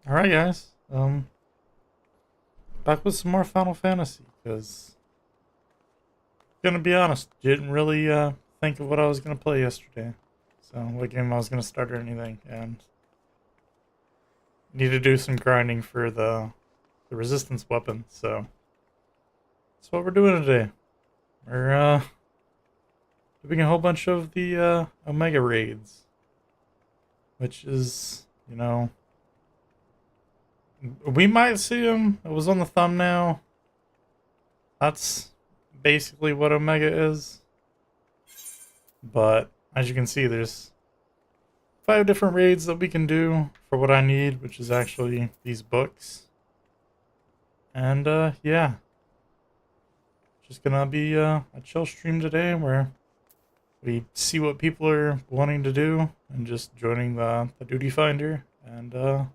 Alright guys, back with some more Final Fantasy, because, gonna be honest, didn't really, think of what I was gonna play yesterday. So, what game I was gonna start or anything, and need to do some grinding for the resistance weapon, so that's what we're doing today. We're, doing a whole bunch of the, Omega raids, which is, we might see them. It was on the thumbnail. That's basically what Omega is. But as you can see, there's 5 different raids that we can do for what I need, which is actually these books. And yeah, just gonna be a chill stream today where we see what people are wanting to do and just joining the duty finder and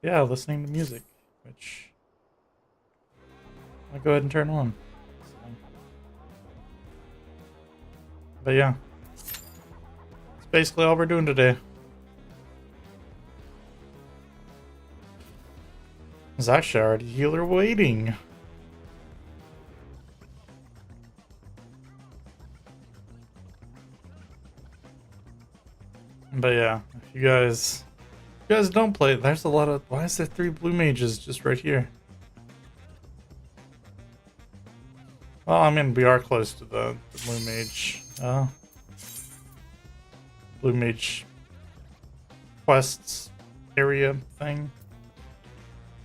yeah, listening to music, which I'll go ahead and turn on. So, but yeah, it's basically all we're doing today. There's actually already a healer waiting. But yeah, if you guys don't play, there's a lot of, why is there 3 blue mages just right here? Well, I mean, we are close to the blue mage quests area thing.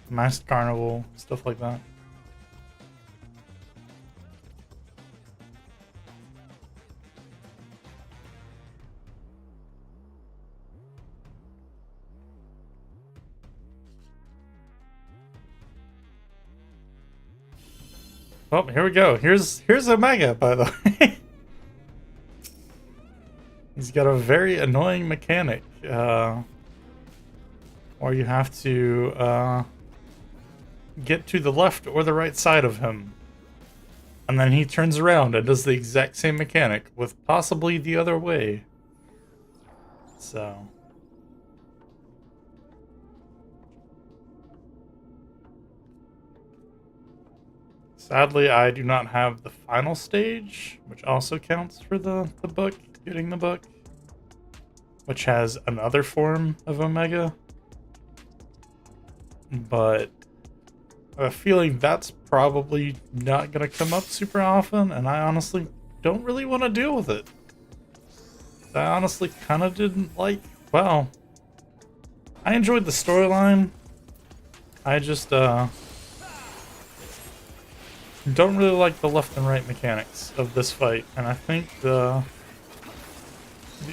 Masked Carnival, stuff like that. Oh, here we go. Here's Omega, by the way. He's got a very annoying mechanic, where you have to get to the left or the right side of him. And then he turns around and does the exact same mechanic with possibly the other way. So. Sadly, I do not have the final stage, which also counts for the book, getting the book, which has another form of Omega. But I have a feeling that's probably not going to come up super often, and I honestly don't really want to deal with it. I honestly kind of didn't like, well, I enjoyed the storyline. I just, don't really like the left and right mechanics of this fight, and I think the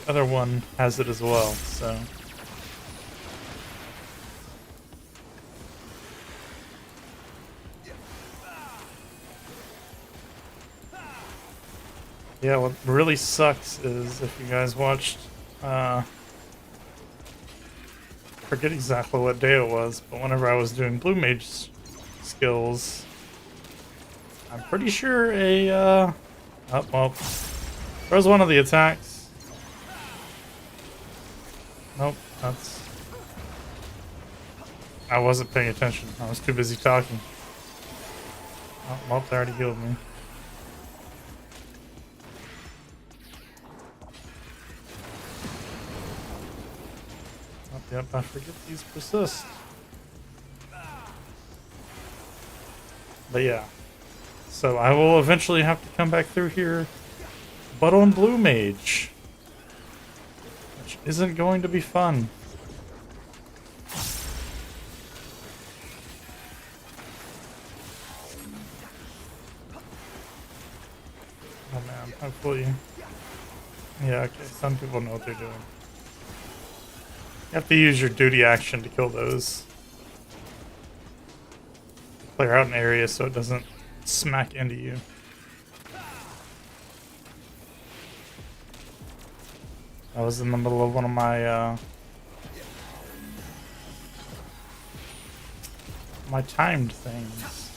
other one has it as well, so. Yeah, what really sucks is if you guys watched, forget exactly what day it was, but whenever I was doing Blue Mage skills, I'm pretty sure oh, well, there was one of the attacks. Nope, that's... I wasn't paying attention. I was too busy talking. Oh, well, they already healed me. Oh, yep, I forget these persist. But yeah. So I will eventually have to come back through here, but on Blue Mage, which isn't going to be fun. Oh man, hopefully. Yeah, okay, some people know what they're doing. You have to use your duty action to kill those. Clear out an area so it doesn't smack into you. I was in the middle of one of my my timed things.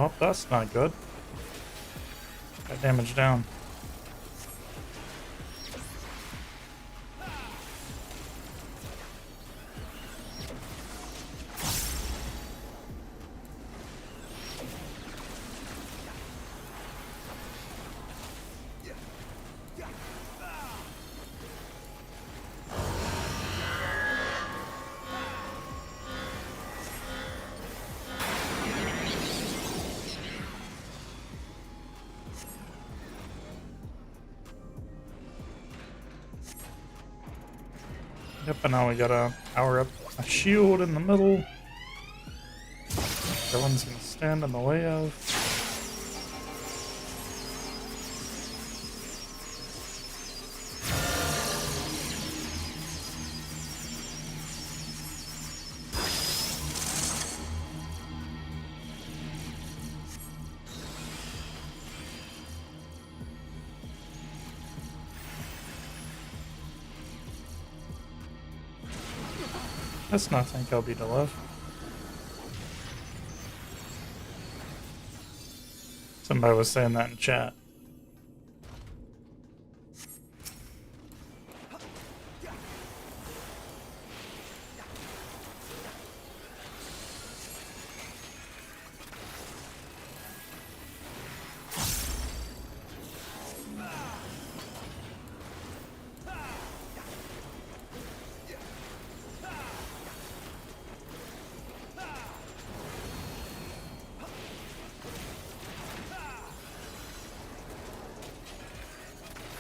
Well, that's not good. Got damage down. Yep, and now we gotta power up a shield in the middle. Villain's gonna stand in the way of. Let's not think I'll be to live. Somebody was saying that in chat.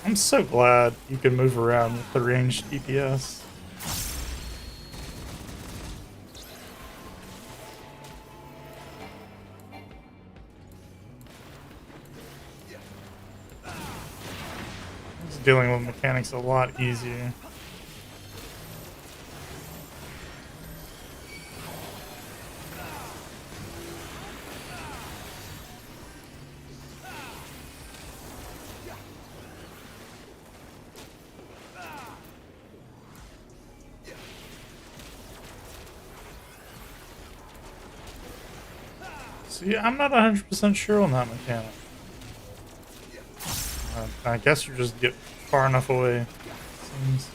I'm so glad you can move around with the ranged DPS. It's dealing with mechanics a lot easier. See, I'm not 100% sure on that mechanic. I guess you just get far enough away. Seems.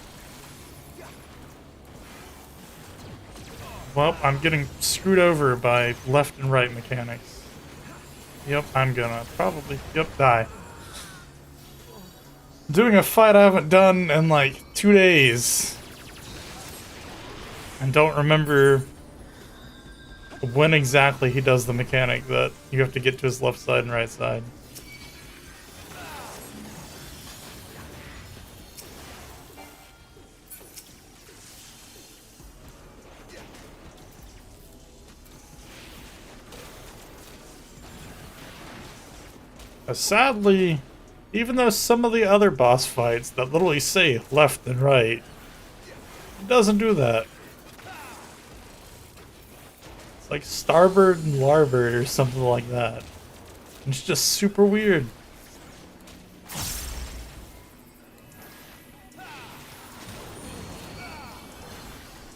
Well, I'm getting screwed over by left and right mechanics. Yep, I'm gonna probably, die. Doing a fight I haven't done in like 2 days. And don't remember when exactly he does the mechanic that you have to get to his left side and right side. Sadly, even though some of the other boss fights that literally say left and right, it doesn't do that. It's like starboard and larboard or something like that. It's just super weird.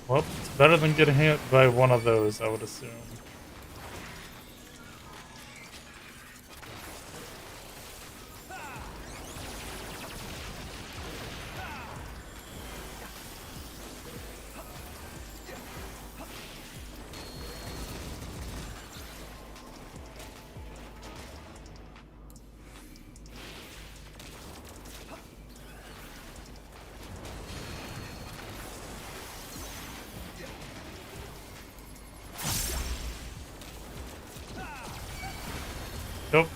Well, it's better than getting hit by one of those, I would assume. Nope.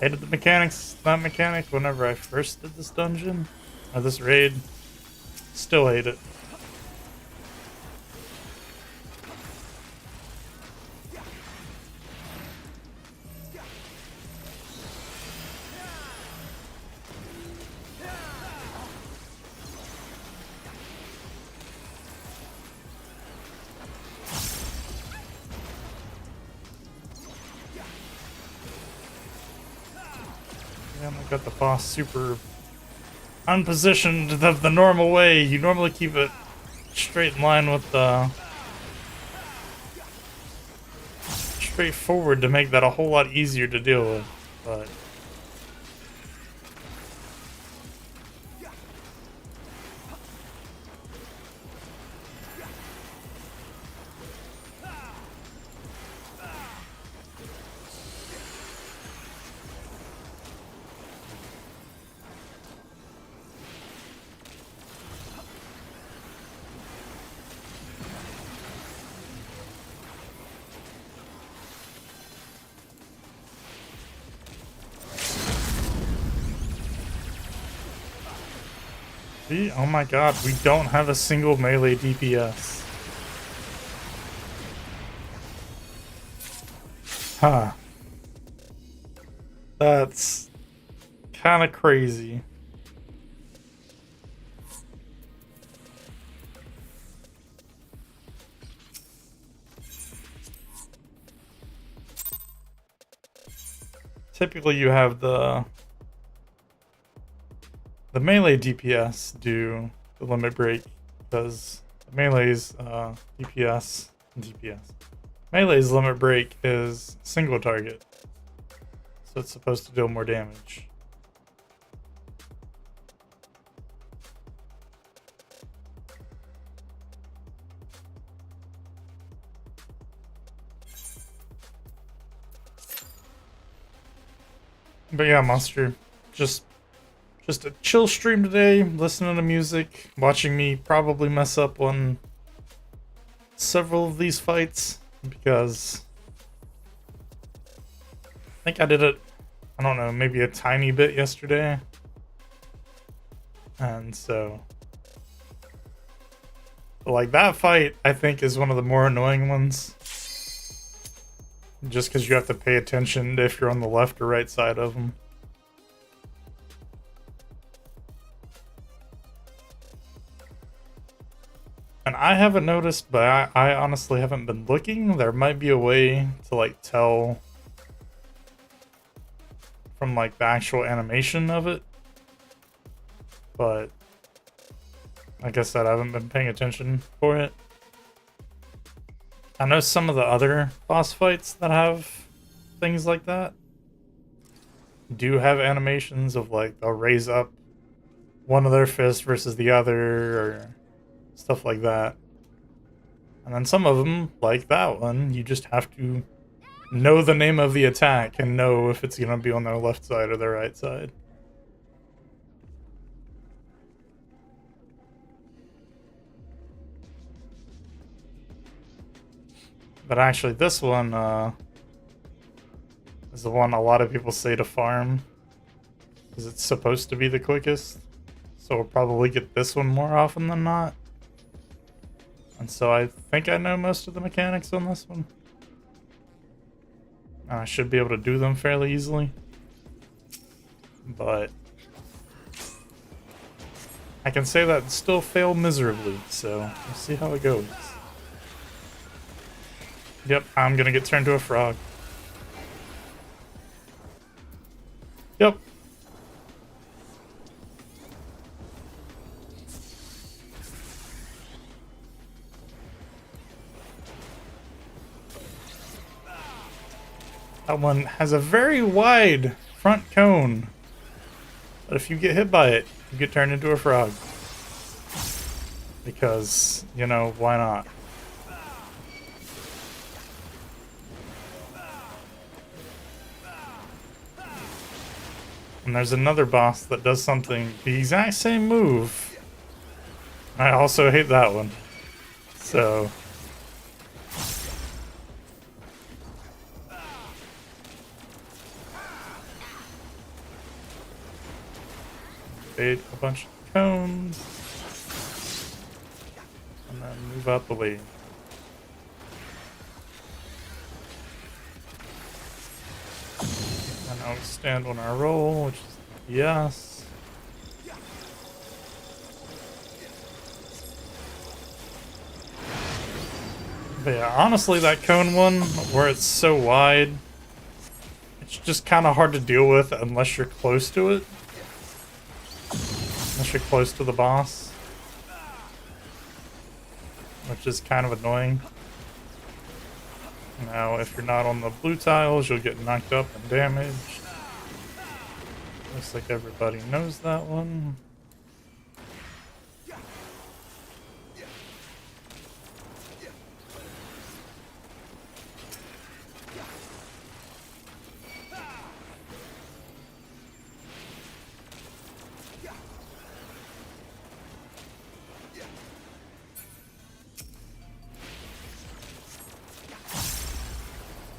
Hated the mechanics, that mechanic, whenever I first did this dungeon, or this raid. Still hate it. got the boss super unpositioned the normal way. You normally keep it straight in line with the straightforward to make that a whole lot easier to deal with, but see? Oh my god, we don't have a single melee DPS. Huh. That's kind of crazy. Typically you have the melee DPS do the limit break, because the melee's Melee's limit break is single target, so it's supposed to deal more damage. But yeah, Monster, just a chill stream today, listening to music, watching me probably mess up on several of these fights, because I think I did it, I don't know, maybe a tiny bit yesterday. And so, like, that fight, I think, is one of the more annoying ones. Just because you have to pay attention if you're on the left or right side of them. And I haven't noticed, but I honestly haven't been looking. There might be a way to, like, tell from, like, the actual animation of it. But like I said, I haven't been paying attention for it. I know some of the other boss fights that have things like that do have animations of, like, they'll raise up one of their fists versus the other, or stuff like that. And then some of them, like that one, you just have to know the name of the attack and know if it's going to be on their left side or their right side. But actually, this one is the one a lot of people say to farm, because it's supposed to be the quickest. So we'll probably get this one more often than not. And so I think I know most of the mechanics on this one. And I should be able to do them fairly easily. But I can say that and still fail miserably, so we'll see how it goes. Yep, I'm gonna get turned to a frog. Yep. That one has a very wide front cone. But if you get hit by it, you get turned into a frog. Because, you know, why not? And there's another boss that does something, the exact same move. I also hate that one. So bait a bunch of cones. And then move out the way. And now we stand on our roll, which is yes. But yeah, honestly, that cone one, where it's so wide, It's just kind of hard to deal with unless you're close to it. Unless you're close to the boss. Which is kind of annoying. Now, if you're not on the blue tiles, you'll get knocked up and damaged. Looks like everybody knows that one.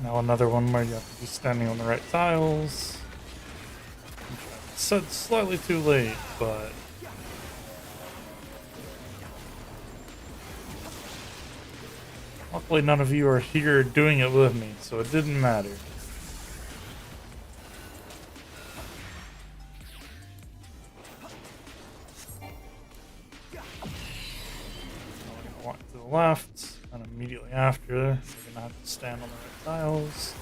Now another one where you have to be standing on the right tiles. Said slightly too late, but luckily none of you are here doing it with me, so it didn't matter. We're gonna walk to the left, and immediately after, we're gonna have to stand on the right tiles.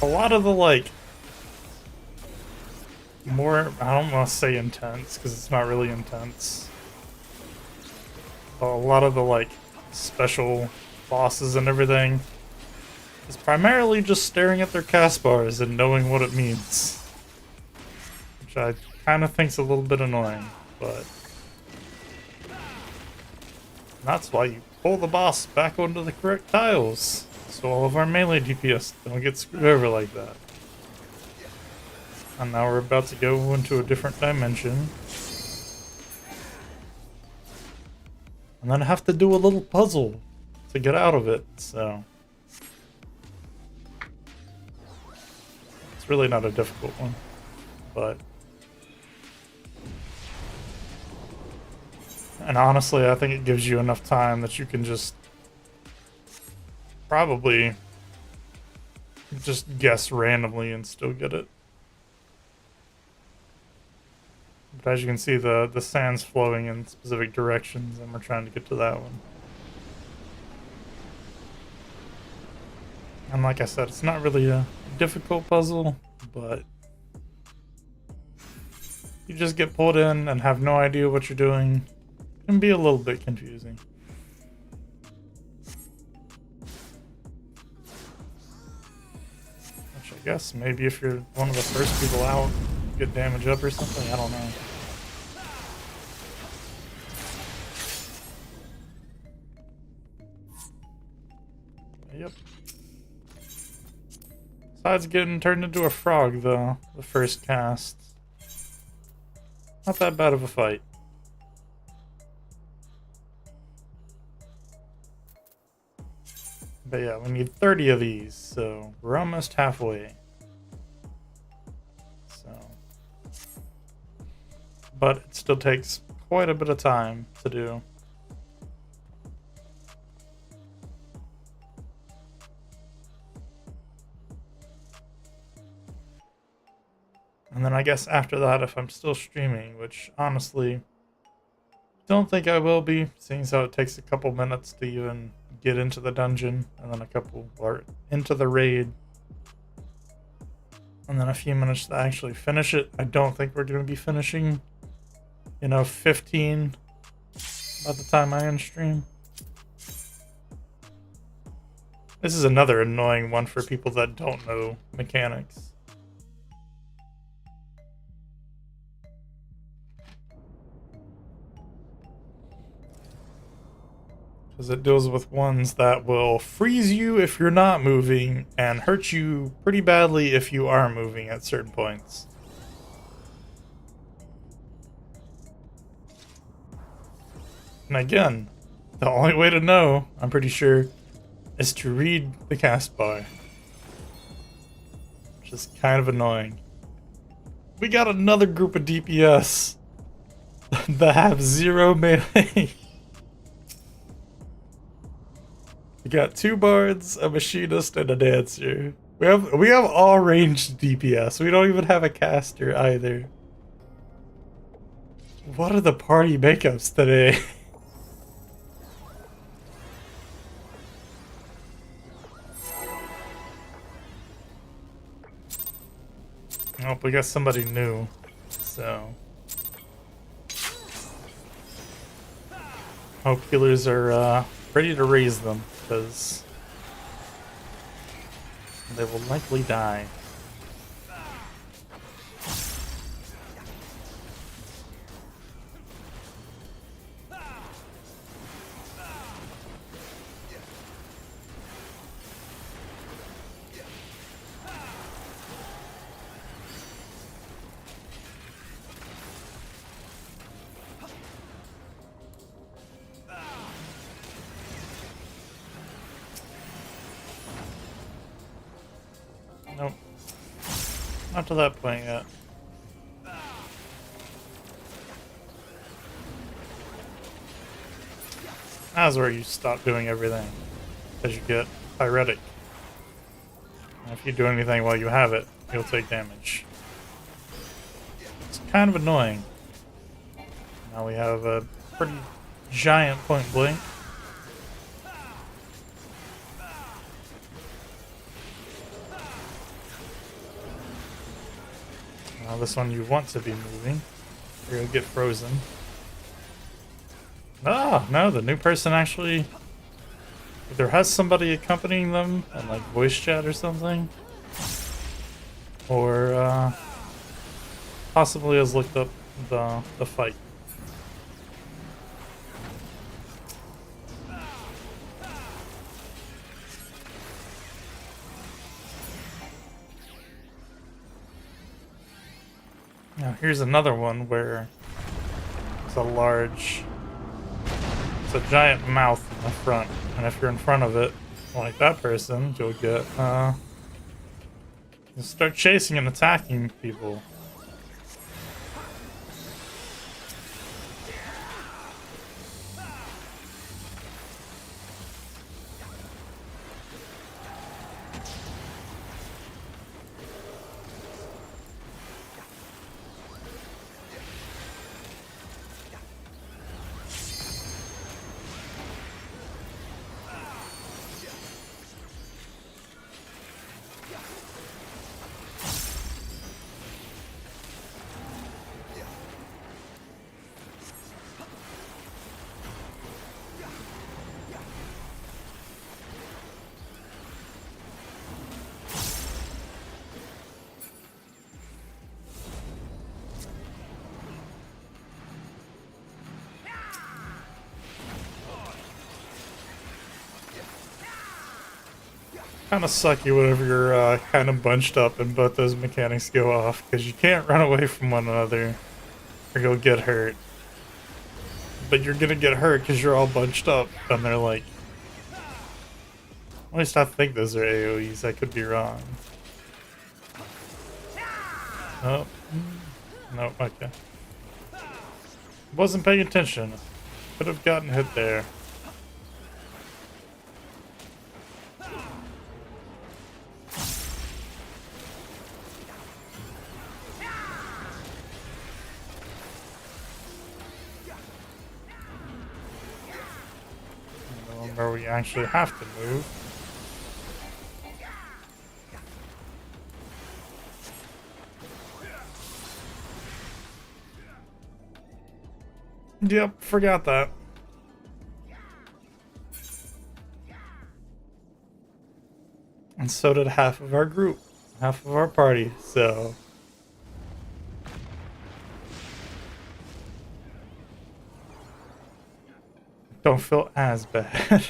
A lot of the, like, more, I don't want to say intense, because it's not really intense. But a lot of the, like, special bosses and everything is primarily just staring at their cast bars and knowing what it means. Which I kind of think's a little bit annoying, but that's why you pull the boss back onto the correct tiles. So all of our melee DPS don't get screwed over like that. And now we're about to go into a different dimension. And then have to do a little puzzle to get out of it, so it's really not a difficult one, but and honestly I think it gives you enough time that you can just probably just guess randomly and still get it. But as you can see, the sand's flowing in specific directions, and we're trying to get to that one. And like I said, it's not really a difficult puzzle, but you just get pulled in and have no idea what you're doing. It can be a little bit confusing. Which I guess maybe if you're one of the first people out, you get damage up or something, I don't know. Yep. Besides getting turned into a frog, though, the first cast. Not that bad of a fight. But yeah, we need 30 of these, so we're almost halfway. So, but it still takes quite a bit of time to do. And then I guess after that, if I'm still streaming, which honestly don't think I will be, seeing as how it takes a couple minutes to even get into the dungeon, and then a couple, or into the raid, and then a few minutes to actually finish it. I don't think we're going to be finishing, 15 by the time I end stream. This is another annoying one for people that don't know mechanics. Because it deals with ones that will freeze you if you're not moving and hurt you pretty badly if you are moving at certain points. And again, the only way to know, I'm pretty sure, is to read the cast bar. Which is kind of annoying. We got another group of DPS that have 0 melee. We got 2 bards, a machinist, and a dancer. We have all ranged DPS. We don't even have a caster either. What are the party makeups today? Oh, we got somebody new, so hope healers are ready to raise them, because they will likely die. Nope. Not to that point yet. That's where you stop doing everything, as you get pyretic. And if you do anything while you have it, you'll take damage. It's kind of annoying. Now we have a pretty giant point blank. Now this one you want to be moving, or you'll get frozen. Ah, no, the new person actually either has somebody accompanying them on like voice chat or something, or possibly has looked up the fight. Now here's another one where it's a giant mouth in the front, and if you're in front of it, like that person, you'll start chasing and attacking people. Kind of sucky whenever you're kind of bunched up and both those mechanics go off, because you can't run away from one another or you'll get hurt. But you're gonna get hurt because you're all bunched up, and they're like, at least I think those are AoEs, I could be wrong. Oh, no, okay. Wasn't paying attention. Could have gotten hit there. Where we actually have to move. Yep, forgot that. And so did half of our group, half of our party, so don't feel as bad.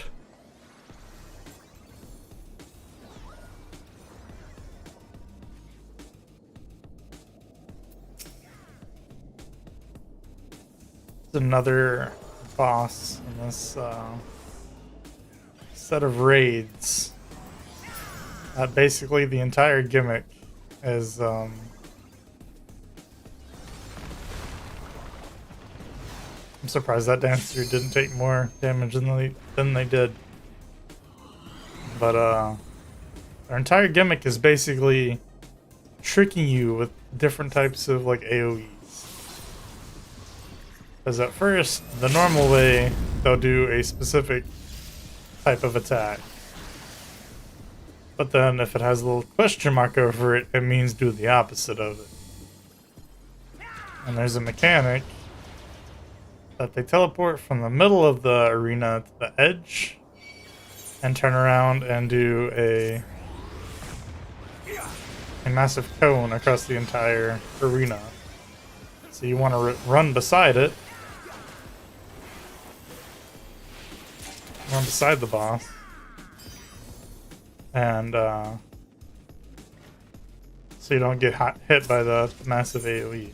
Another boss in this set of raids. Basically, the entire gimmick is I'm surprised that dancer didn't take more damage than they did. But our entire gimmick is basically tricking you with different types of like AoEs. Because at first, the normal way, they'll do a specific type of attack. But then if it has a little question mark over it, it means do the opposite of it. And there's a mechanic that they teleport from the middle of the arena to the edge and turn around and do a massive cone across the entire arena. So you want to run beside it. Run beside the boss. And so you don't get hit by the massive AoE.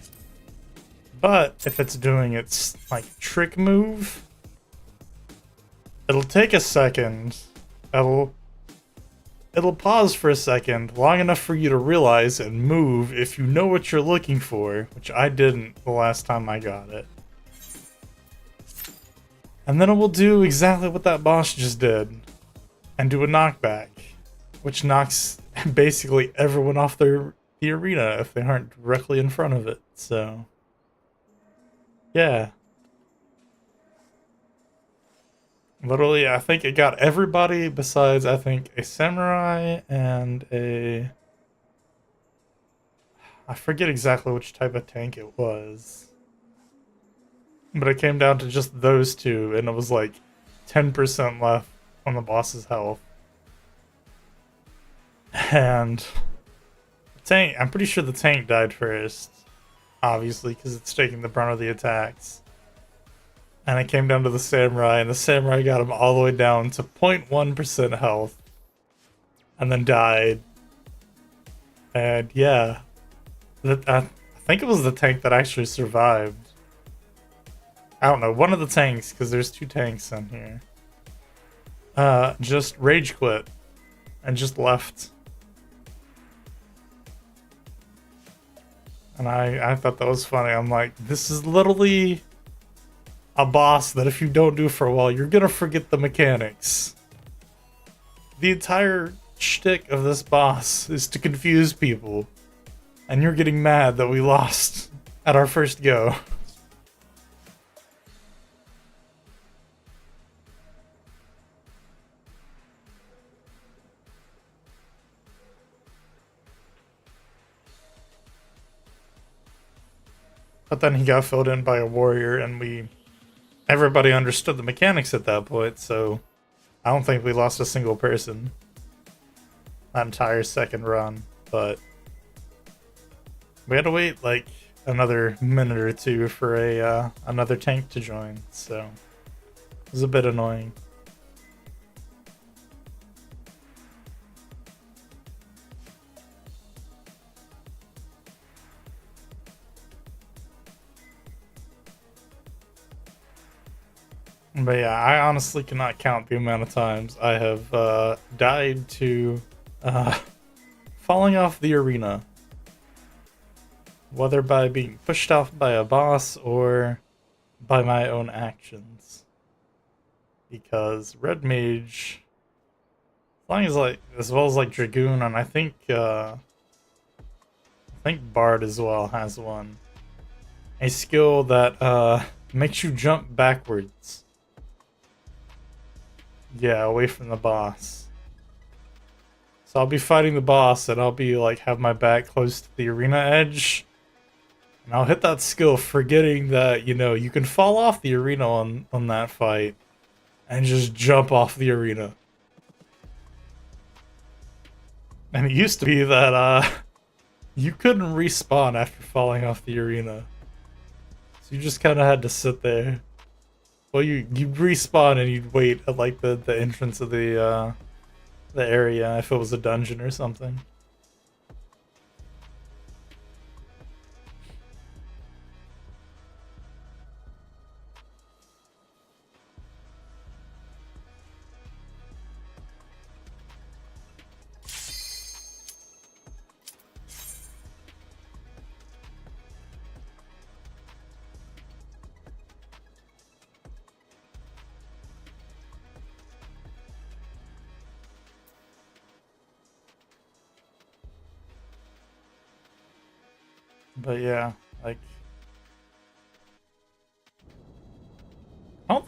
But if it's doing its like trick move, it'll take a second. It'll pause for a second, long enough for you to realize and move if you know what you're looking for, which I didn't the last time I got it. And then it will do exactly what that boss just did, and do a knockback, which knocks basically everyone off the arena if they aren't directly in front of it, so... yeah. Literally, I think it got everybody besides, I think, a samurai and a... I forget exactly which type of tank it was. But it came down to just those two, and it was like 10% left on the boss's health. And... the tank, I'm pretty sure the tank died first. Obviously, because it's taking the brunt of the attacks. And it came down to the samurai, and the samurai got him all the way down to 0.1% health. And then died. And yeah. I think it was the tank that actually survived. I don't know, one of the tanks, because there's two tanks in here. Just rage quit. And just left. And I thought that was funny. I'm like, this is literally a boss that if you don't do for a while, you're gonna forget the mechanics. The entire shtick of this boss is to confuse people. And you're getting mad that we lost at our first go. But then he got filled in by a warrior, and everybody understood the mechanics at that point, so I don't think we lost a single person that entire second run, but we had to wait like another minute or two for another tank to join, so it was a bit annoying. But yeah, I honestly cannot count the amount of times I have died to falling off the arena. Whether by being pushed off by a boss or by my own actions. Because Red Mage, as well as like Dragoon, and I think Bard as well has one. A skill that makes you jump backwards. Yeah, away from the boss. So I'll be fighting the boss and I'll be like, have my back close to the arena edge. And I'll hit that skill forgetting that, you know, you can fall off the arena on that fight. And just jump off the arena. And it used to be that you couldn't respawn after falling off the arena. So you just kind of had to sit there. Well, you'd respawn and you'd wait at like the entrance of the area if it was a dungeon or something. But yeah, like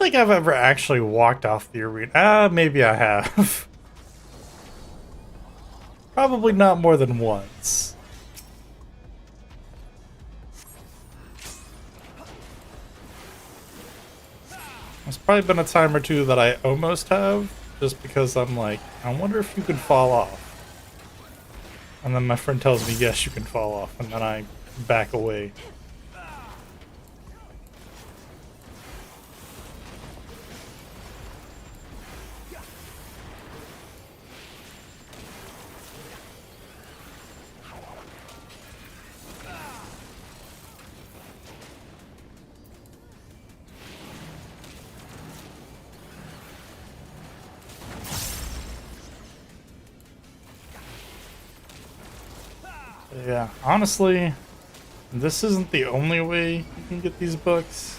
think I've ever actually walked off the arena. Maybe I have. Probably not more than once. There's probably been a time or two that I almost have, just because I'm like, I wonder if you could fall off. And then my friend tells me, yes, you can fall off, and then I back away. Yeah, honestly, this isn't the only way you can get these books.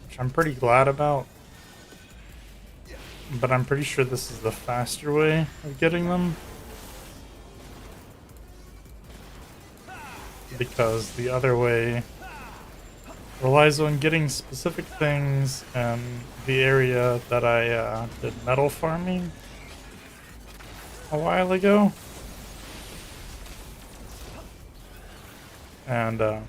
Which I'm pretty glad about. But I'm pretty sure this is the faster way of getting them. Because the other way relies on getting specific things in the area that I did metal farming a while ago. And you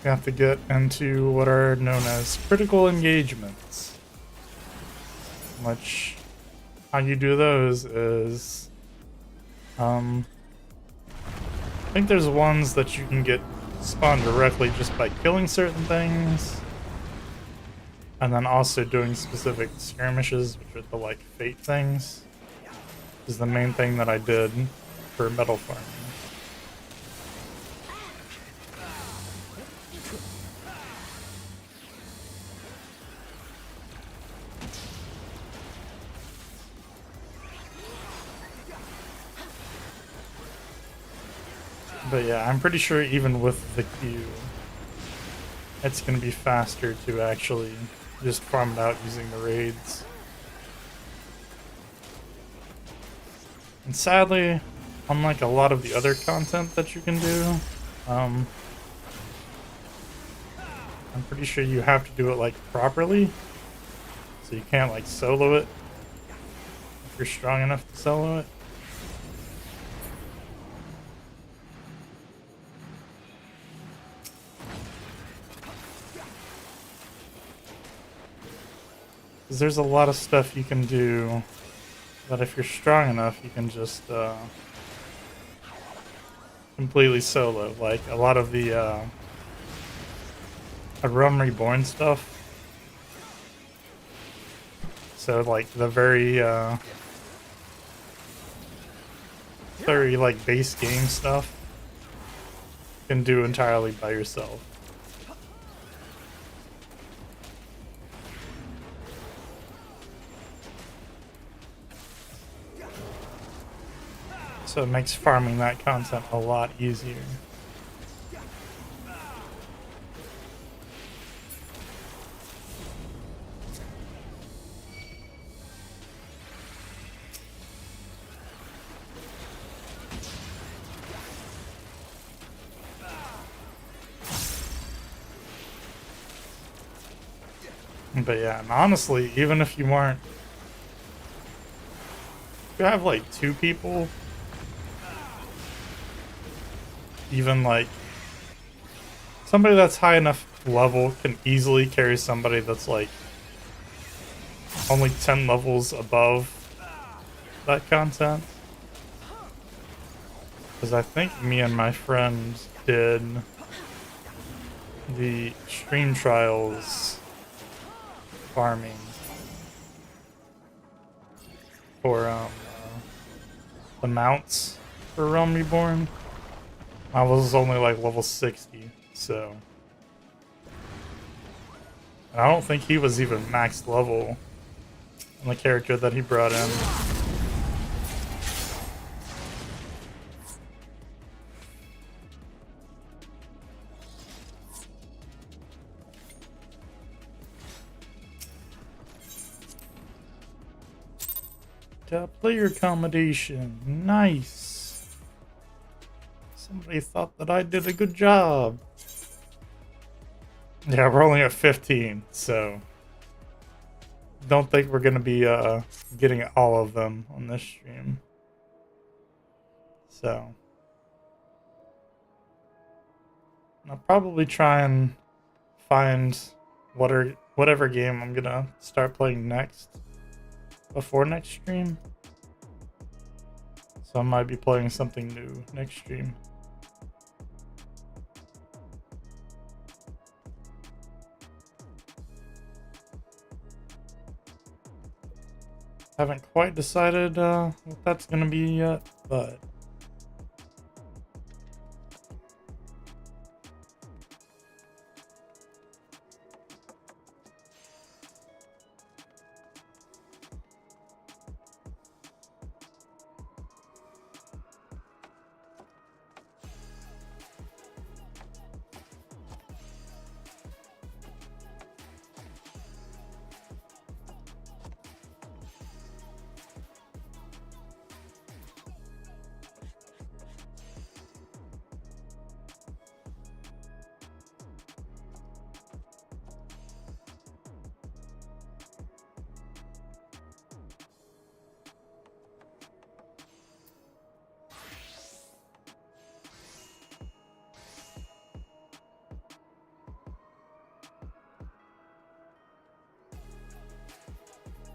have to get into what are known as critical engagements. Which, how you do those is, I think there's ones that you can get spawned directly just by killing certain things. And then also doing specific skirmishes, which are the like fate things. Is the main thing that I did for metal farming. But yeah, I'm pretty sure even with the queue, it's going to be faster to actually just farm it out using the raids. And sadly, unlike a lot of the other content that you can do, I'm pretty sure you have to do it like properly. So you can't like solo it if you're strong enough to solo it. Because there's a lot of stuff you can do that if you're strong enough, you can just completely solo. Like a lot of the Realm Reborn stuff. So like the very like base game stuff you can do entirely by yourself. So it makes farming that content a lot easier. But yeah, and honestly, even if you aren't, if you have like 2 people, even like somebody that's high enough level can easily carry somebody that's like only 10 levels above that content. Because I think me and my friend did the stream trials farming for the mounts for Realm Reborn. I was only like level 60, so. And I don't think he was even max level on the character that he brought in. Player accommodation, nice. Some somebody thought that I did a good job. Yeah, we're only at 15, so don't think we're gonna be getting all of them on this stream. So I'll probably try and find whatever game I'm gonna start playing next before next stream. So I might be playing something new next stream. Haven't quite decided what that's gonna be yet, but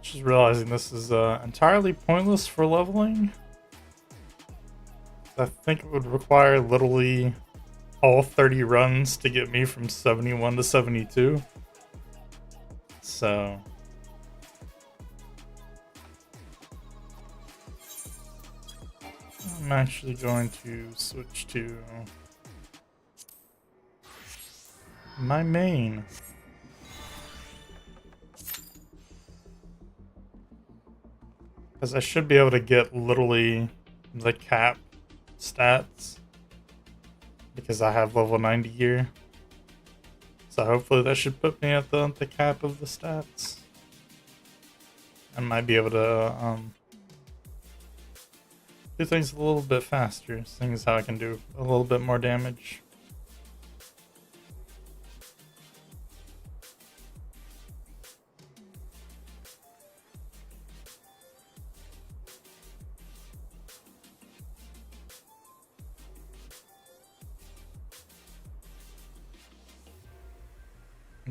just realizing this is entirely pointless for leveling. I think it would require literally all 30 runs to get me from 71 to 72. So I'm actually going to switch to my main. Because I should be able to get literally the cap stats. Because I have level 90 gear. So hopefully that should put me at the cap of the stats. I might be able to do things a little bit faster. Seeing as how I can do a little bit more damage.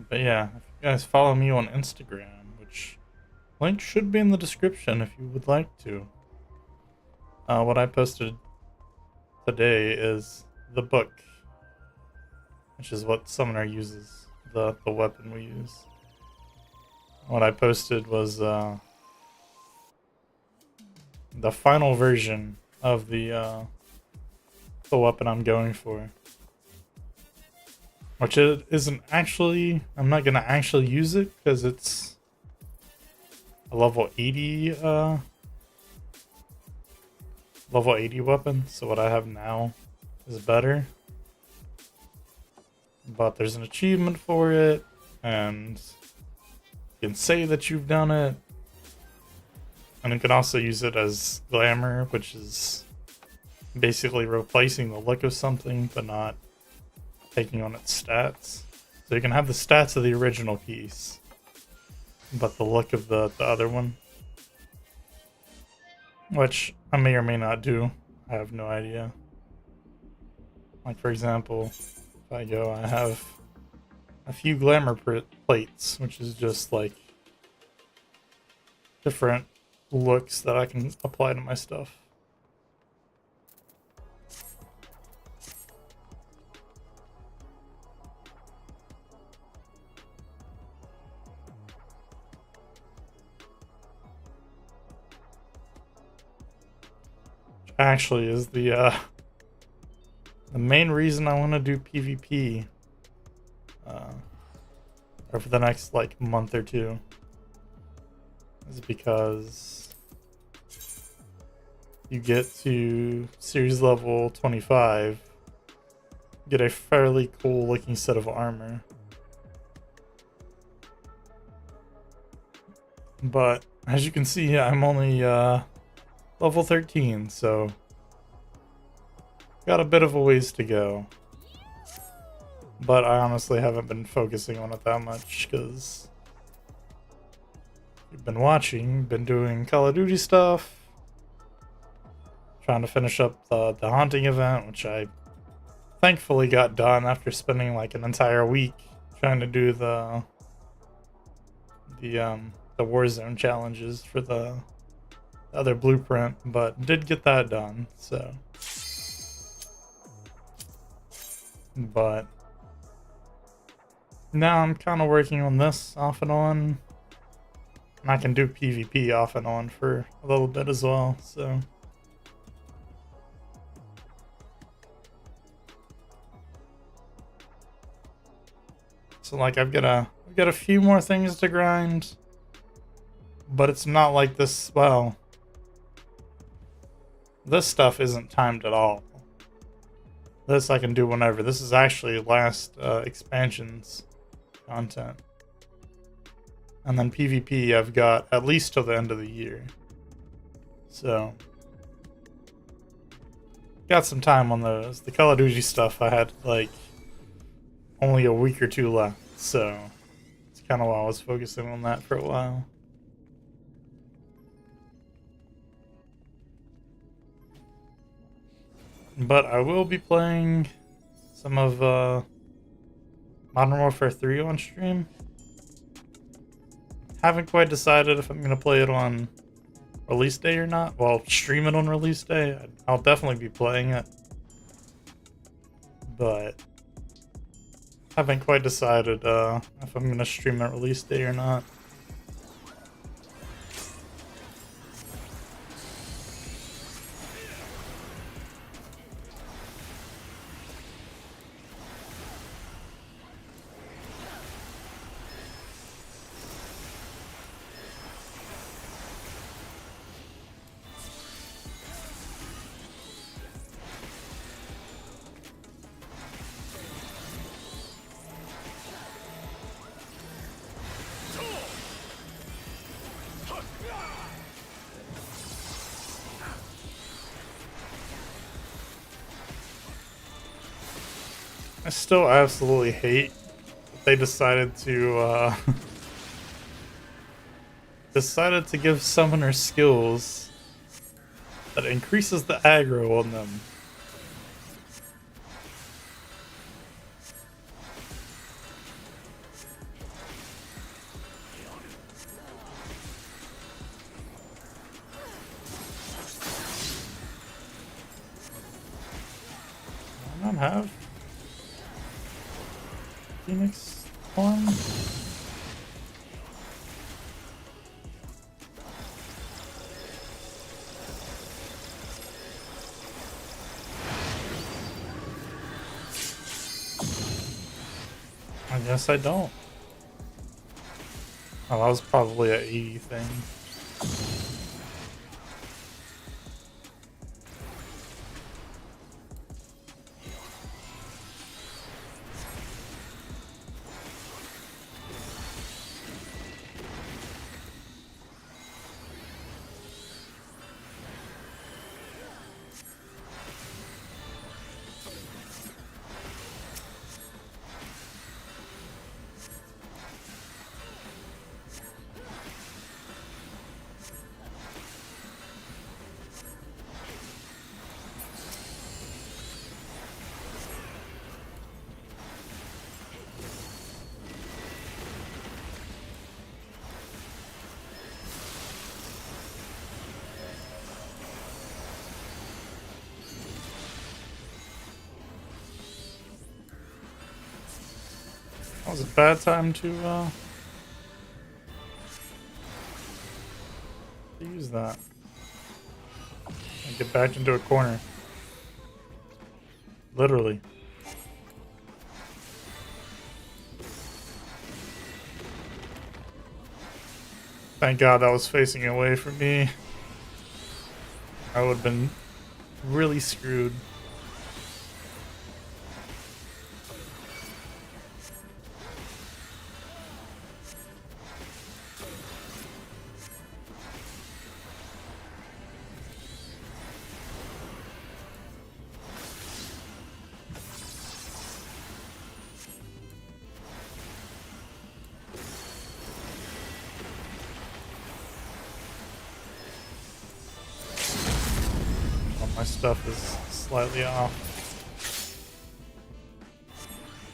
But yeah, if you guys follow me on Instagram, which link should be in the description if you would like to. What I posted today is the book, which is what Summoner uses, the weapon we use. What I posted was the final version of the weapon I'm going for. Which it isn't actually, I'm not gonna actually use it because it's a level 80 weapon, so what I have now is better. But there's an achievement for it, and you can say that you've done it. And you can also use it as glamour, which is basically replacing the look of something, but not taking on its stats. So you can have the stats of the original piece, but the look of the other one. Which I may or may not do. I have no idea. Like for example, if I go, I have a few glamour plates, which is just like different looks that I can apply to my stuff. Actually is the main reason I want to do PvP over the next like month or two is because you get to series level 25, get a fairly cool looking set of armor, but as you can see, I'm only level 13, so got a bit of a ways to go. But I honestly haven't been focusing on it that much because you've been watching, been doing Call of Duty stuff, trying to finish up the haunting event, which I thankfully got done after spending like an entire week trying to do the Warzone challenges for the other blueprint, but did get that done. So, but now I'm kind of working on this off and on, and I can do PvP off and on for a little bit as well. So like I've got a few more things to grind, but it's not like this. Well, this stuff isn't timed at all. This I can do whenever. This is actually last expansion's content. And then PvP I've got at least till the end of the year. So got some time on those. The Call of Duty stuff I had like only a week or two left, so it's kind of why I was focusing on that for a while. But I will be playing some of Modern Warfare 3 on stream. Haven't quite decided if I'm going to play it on release day or not. Well, stream it on release day. I'll definitely be playing it. But haven't quite decided if I'm going to stream it release day or not. I still absolutely hate that they decided to give summoner skills that increases the aggro on them. I don't have Phoenix form. I guess I don't. Oh, that was probably an 80 thing. That was a bad time to use that. And get back into a corner. Literally. Thank God that was facing away from me. I would have been really screwed. my stuff is slightly off.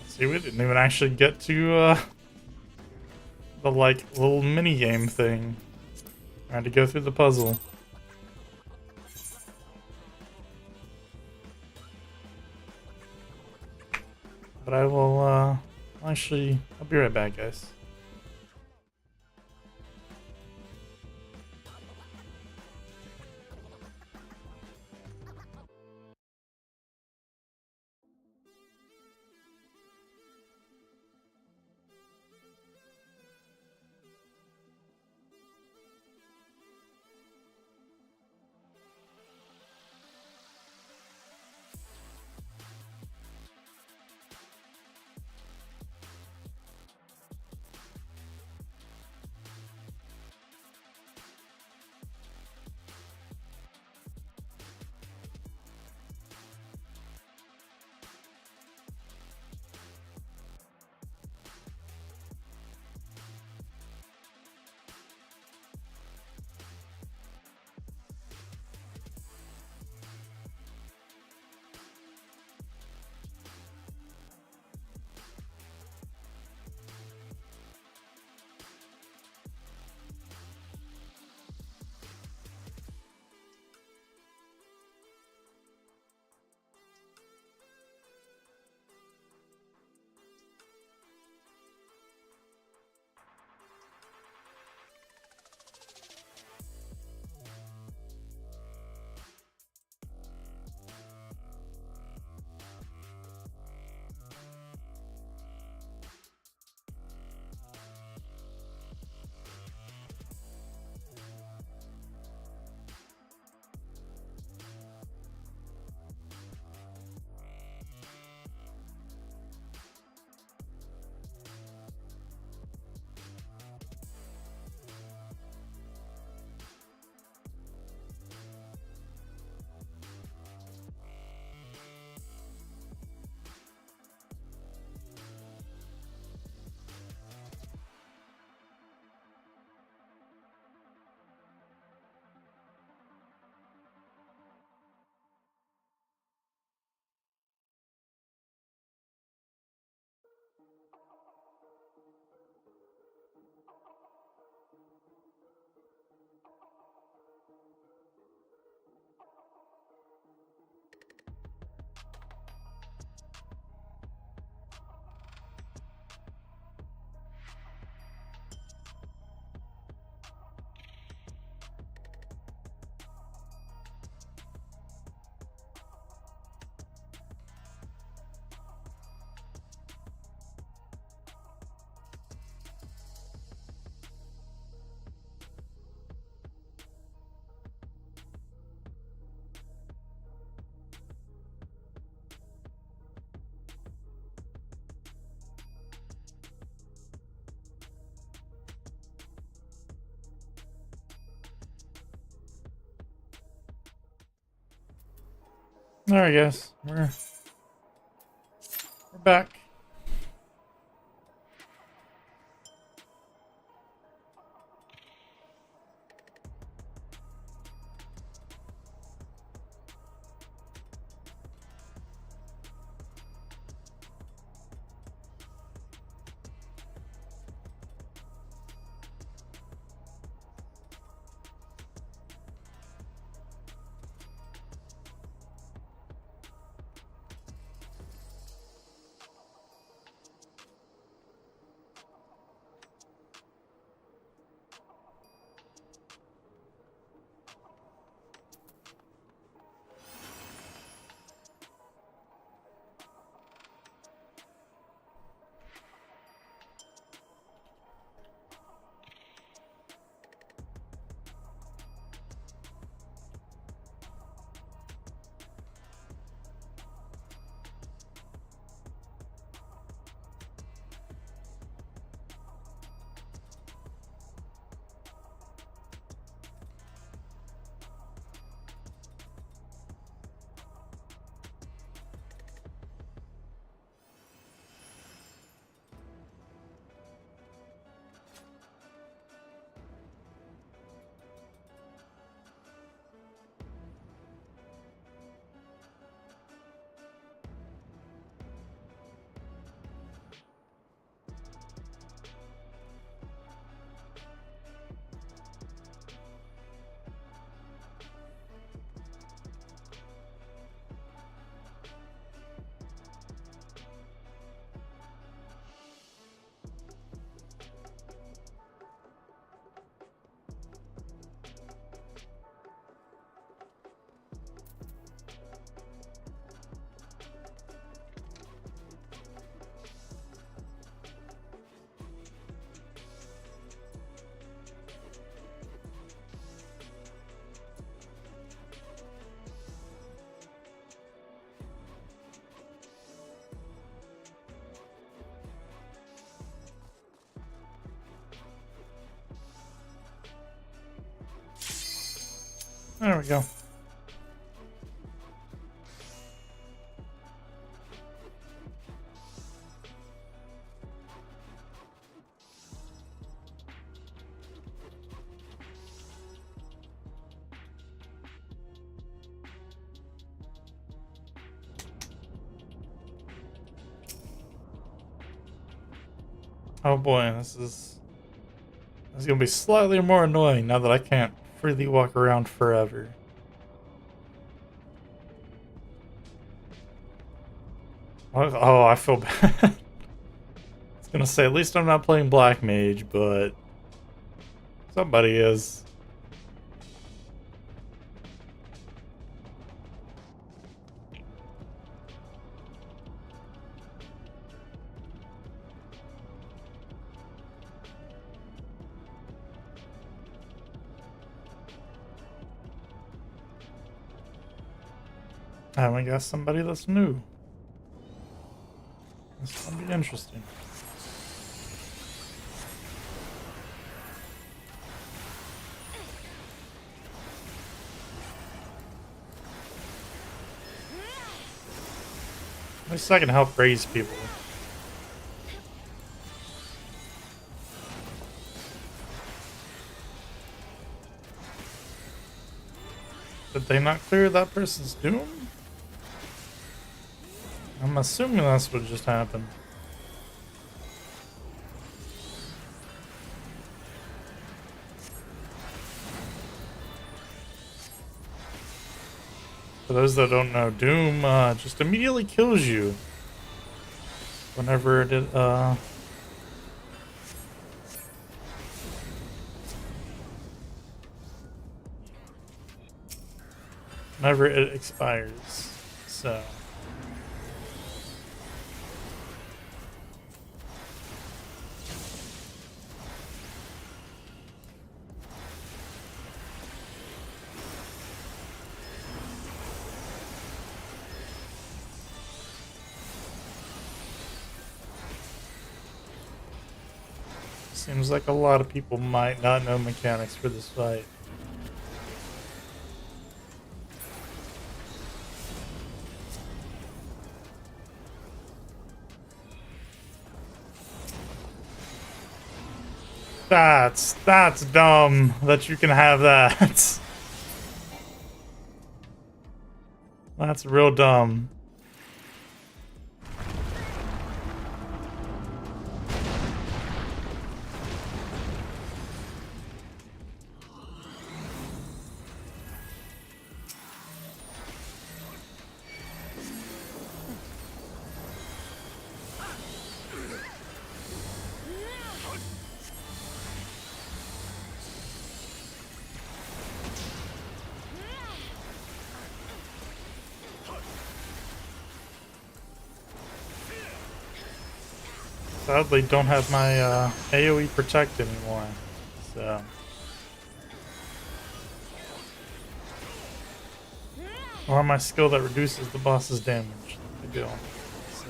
See, we didn't even actually get to the like little mini game thing. I had to go through the puzzle. But I will actually, I'll be right back, guys. Alright, guys, we're back. There we go. Oh boy, this is gonna be slightly more annoying now that I can't freely walk around forever. Oh, I feel bad. I was gonna say, at least I'm not playing Black Mage, but somebody is. I guess somebody that's new. This will be interesting. At least I can help raise people. Did they not clear that person's doom? I'm assuming that's what just happened. For those that don't know, Doom just immediately kills you whenever whenever it expires. So seems like a lot of people might not know mechanics for this fight. That's dumb that you can have that. That's real dumb. Sadly, don't have my AoE protect anymore, so. Or my skill that reduces the boss's damage. The deal. So.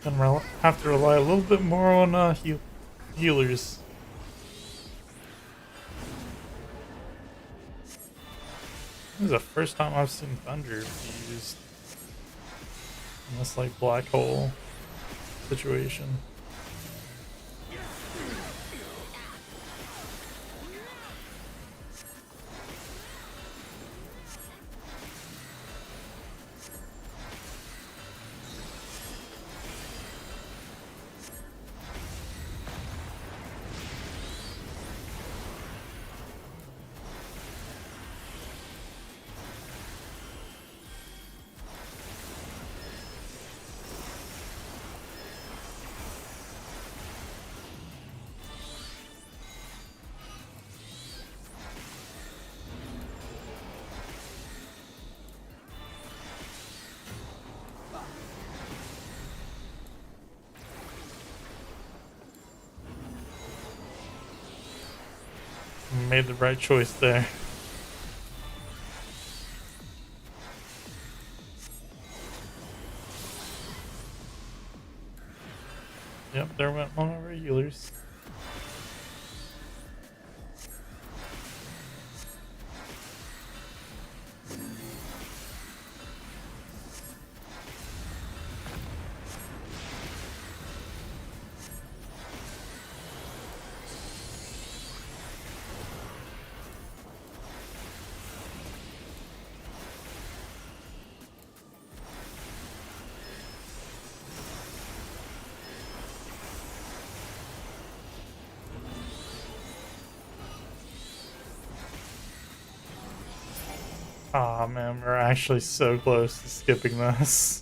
Gonna have to rely a little bit more on healers. This is the first time I've seen Thunder used in this like black hole situation. Made the right choice there. Yep, there went one of our healers. Aw, man, we're actually so close to skipping this.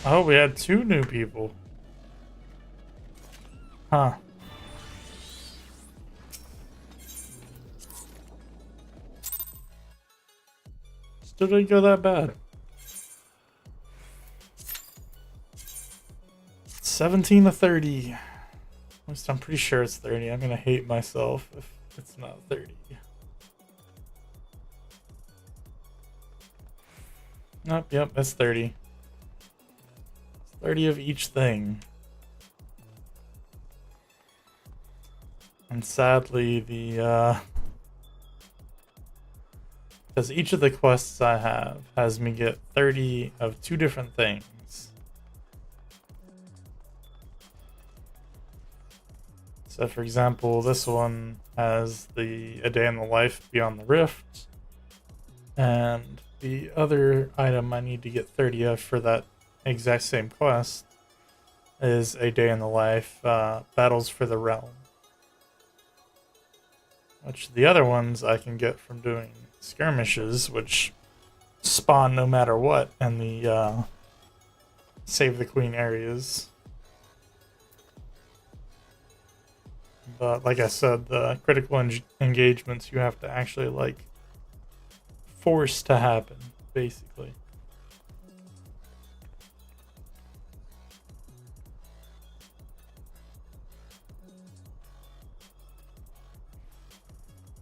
Oh, we had 2 new people. Huh. Still didn't go that bad. 17 to 30. At least I'm pretty sure it's 30. I'm gonna hate myself if it's not 30. Nope, yep, that's 30. It's 30 of each thing. And sadly, because each of the quests I have has me get 30 of 2 different things. So for example, this one has A Day in the Life Beyond the Rift. And the other item I need to get 30 of for that exact same quest is A Day in the Life Battles for the Realm. Which the other ones I can get from doing skirmishes, which spawn no matter what in the Save the Queen areas. But like I said, the critical engagements you have to actually like force to happen, basically.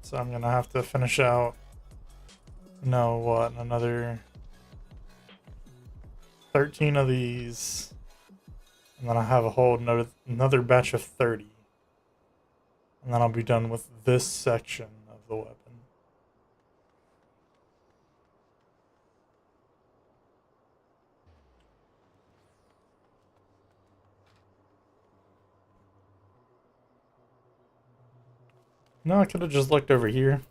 So I'm gonna have to finish out, another 13 of these, and then I have a whole another batch of 30. And then I'll be done with this section of the weapon. No, I could have just looked over here.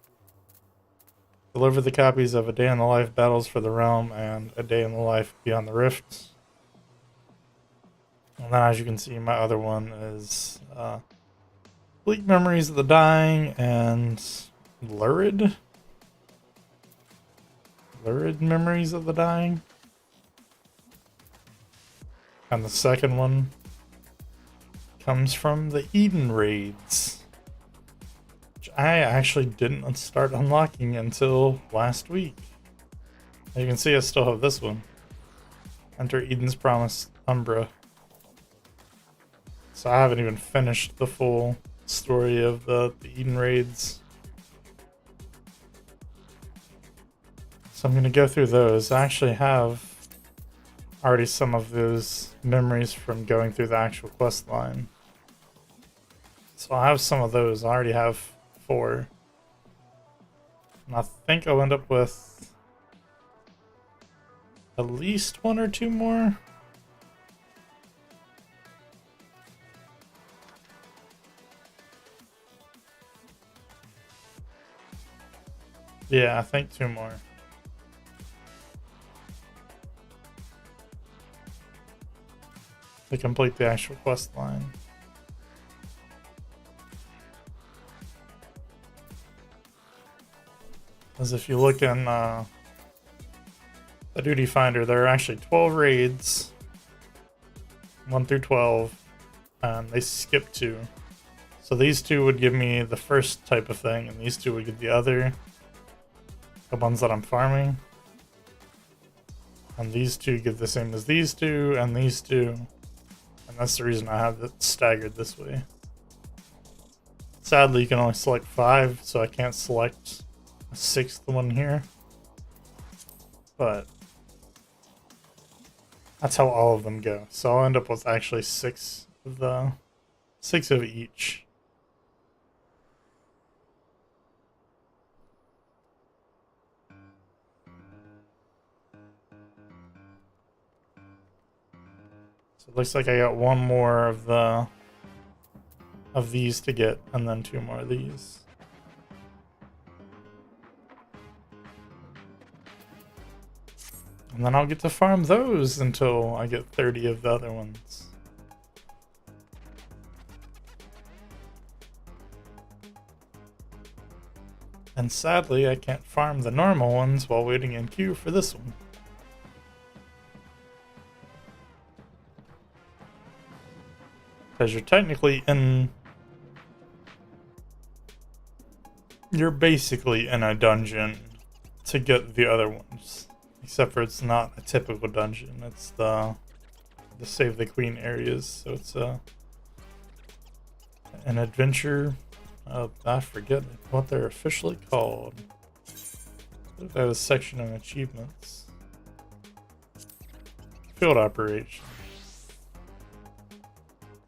Deliver the copies of A Day in the Life Battles for the Realm and A Day in the Life Beyond the Rift. And then as you can see, my other one is Bleak Memories of the Dying and Lurid Memories of the Dying. And the second one comes from the Eden raids, which I actually didn't start unlocking until last week. As you can see, I still have this one. Enter Eden's Promise, Umbra. So I haven't even finished the full story of the Eden raids. So I'm going to go through those. I actually have already some of those memories from going through the actual quest line. So I have some of those. I already have 4. And I think I'll end up with at least 1 or 2 more. Yeah, I think 2 more. To complete the actual quest line. As if you look in the Duty Finder, there are actually 12 raids, 1 through 12, and they skip 2. So these 2 would give me the first type of thing, and these 2 would give the other, the ones that I'm farming. And these 2 give the same as these 2, and these 2. And that's the reason I have it staggered this way. Sadly, you can only select 5, so I can't select a 6th one here. But that's how all of them go. So I'll end up with actually 6 of each. So it looks like I got one more of these to get, and then 2 more of these. And then I'll get to farm those until I get 30 of the other ones. And sadly, I can't farm the normal ones while waiting in queue for this one. Because you're technically in... You're basically in a dungeon to get the other ones. Except for it's not a typical dungeon. It's the Save the Queen areas. So it's an adventure... I forget what they're officially called. That was a section of achievements. Field operation.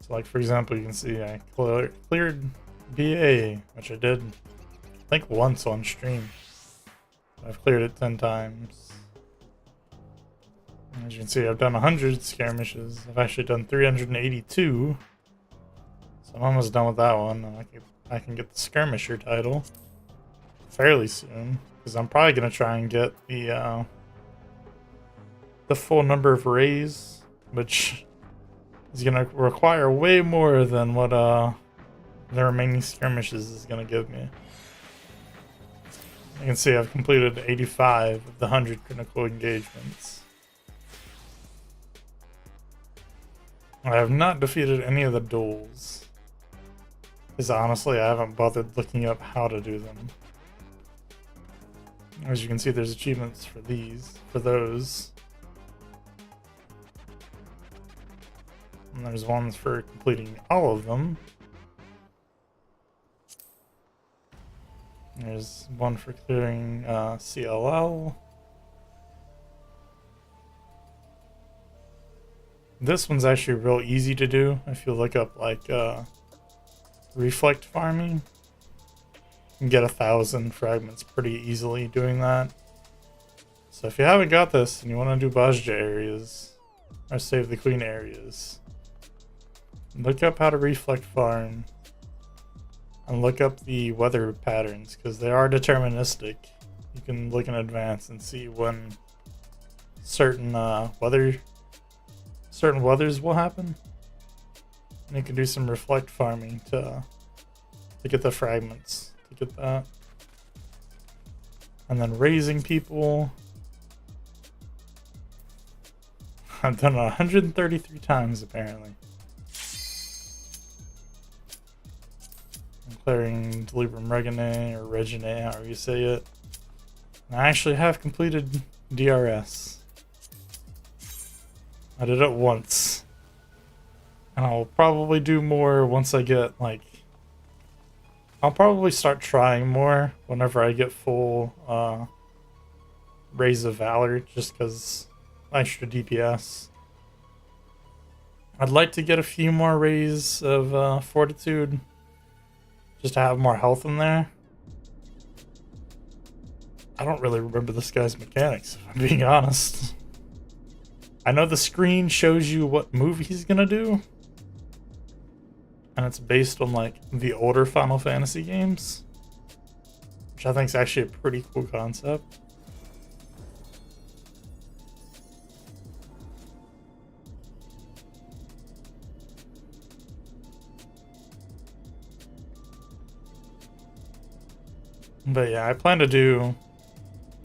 So like for example, you can see I cleared BA, which I did I think once on stream. I've cleared it 10 times. As you can see, I've done 100 skirmishes. I've actually done 382. So I'm almost done with that one. And I can get the skirmisher title fairly soon, because I'm probably gonna try and get the full number of rays, which is gonna require way more than what the remaining skirmishes is gonna give me. You can see I've completed 85 of the 100 critical engagements. I have not defeated any of the duels. Because honestly, I haven't bothered looking up how to do them. As you can see, there's achievements for those. And there's ones for completing all of them. There's one for clearing CLL. This one's actually real easy to do if you look up like reflect farming. You can get 1,000 fragments pretty easily doing that. So if you haven't got this and you want to do Bajja areas or Save the Queen areas, look up how to reflect farm and look up the weather patterns, because they are deterministic. You can look in advance and see when certain weathers will happen. And you can do some reflect farming to get the fragments, to get that. And then raising people. I've done it 133 times apparently. I'm clearing Delibram Regine or Regine, however you say it. And I actually have completed DRS. I did it once. And I'll probably do more once I get, like... I'll probably start trying more whenever I get full Rays of Valor, just because extra DPS. I'd like to get a few more Rays of Fortitude, just to have more health in there. I don't really remember this guy's mechanics, if I'm being honest. I know the screen shows you what move he's gonna do. And it's based on like the older Final Fantasy games, which I think is actually a pretty cool concept. But yeah, I plan to do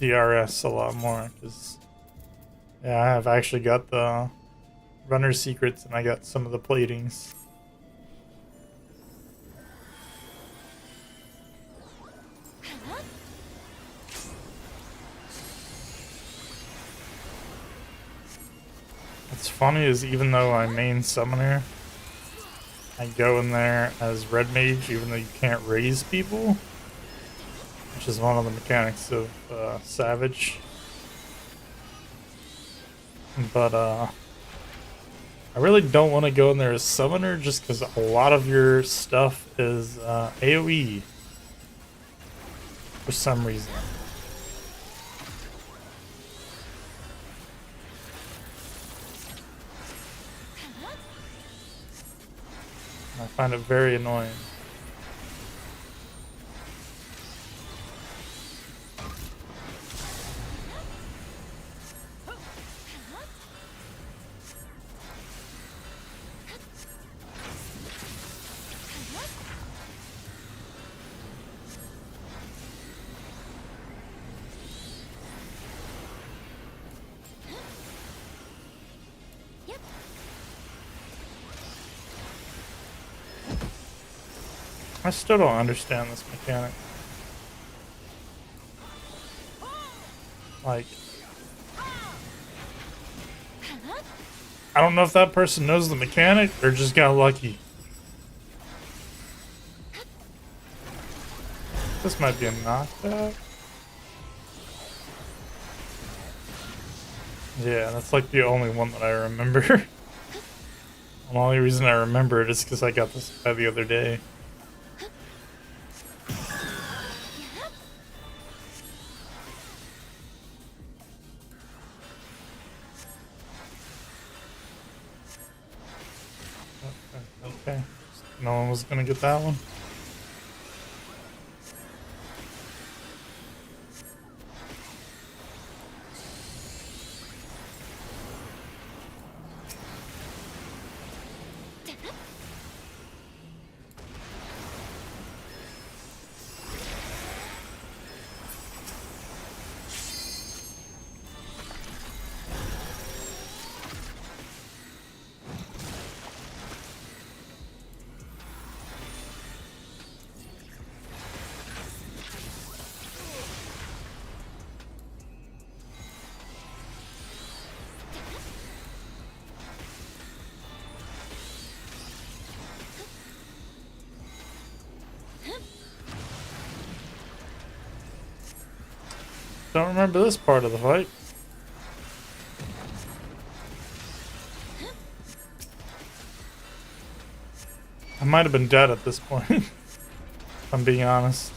DRS a lot more, because yeah, I've actually got the runner secrets and I got some of the platings. What's funny is even though I'm main summoner, I go in there as red mage even though you can't raise people, which is one of the mechanics of Savage. But I really don't want to go in there as summoner just because a lot of your stuff is AoE for some reason. I find it very annoying. I still don't understand this mechanic. Like, I don't know if that person knows the mechanic or just got lucky. This might be a knockback. Yeah, that's like the only one that I remember. The only reason I remember it is because I got this guy the other day. Okay. No one was gonna get that one. Don't remember this part of the fight. I might have been dead at this point, if I'm being honest.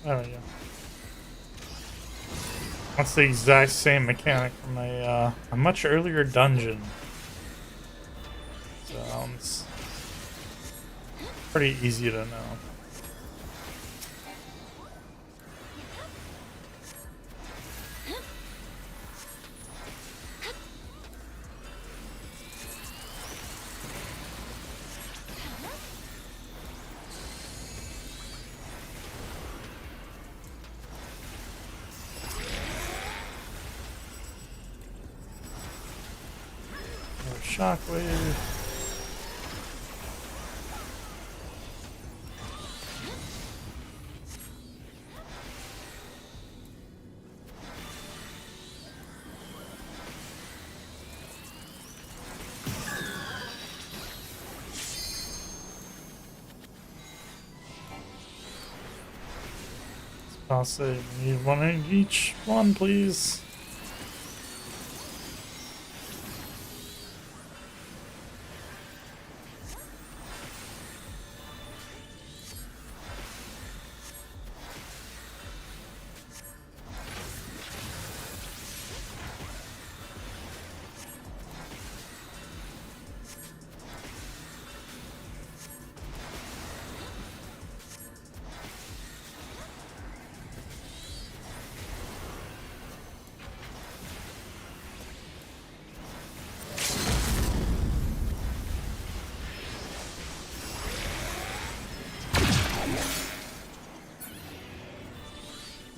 There we go. That's the exact same mechanic from a much earlier dungeon. So it's pretty easy to know. Shockwave. I'll say we need one in each one, please.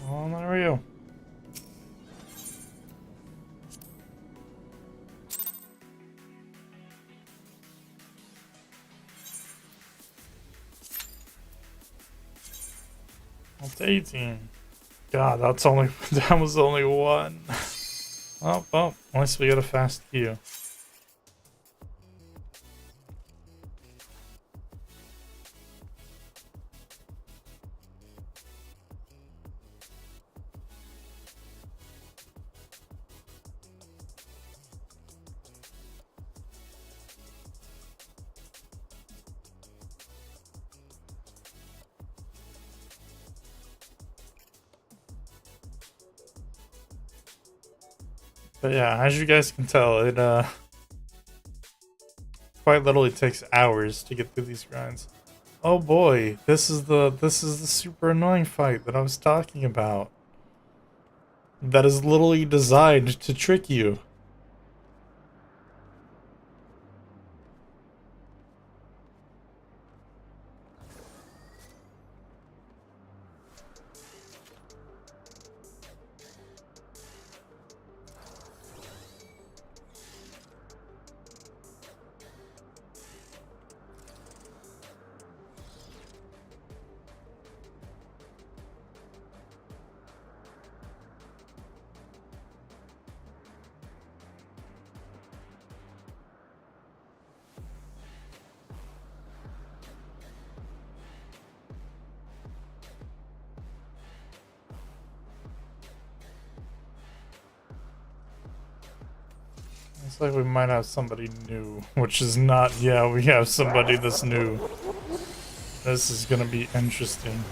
Oh, there we go. Up to 18. God, that was only one. Oh, well, at least we got a fast queue. But yeah, as you guys can tell, it quite literally takes hours to get through these grinds. Oh boy, this is the super annoying fight that I was talking about. That is literally designed to trick you. It's like we might have somebody new, which is not, yeah, we have somebody that's new. This is gonna be interesting.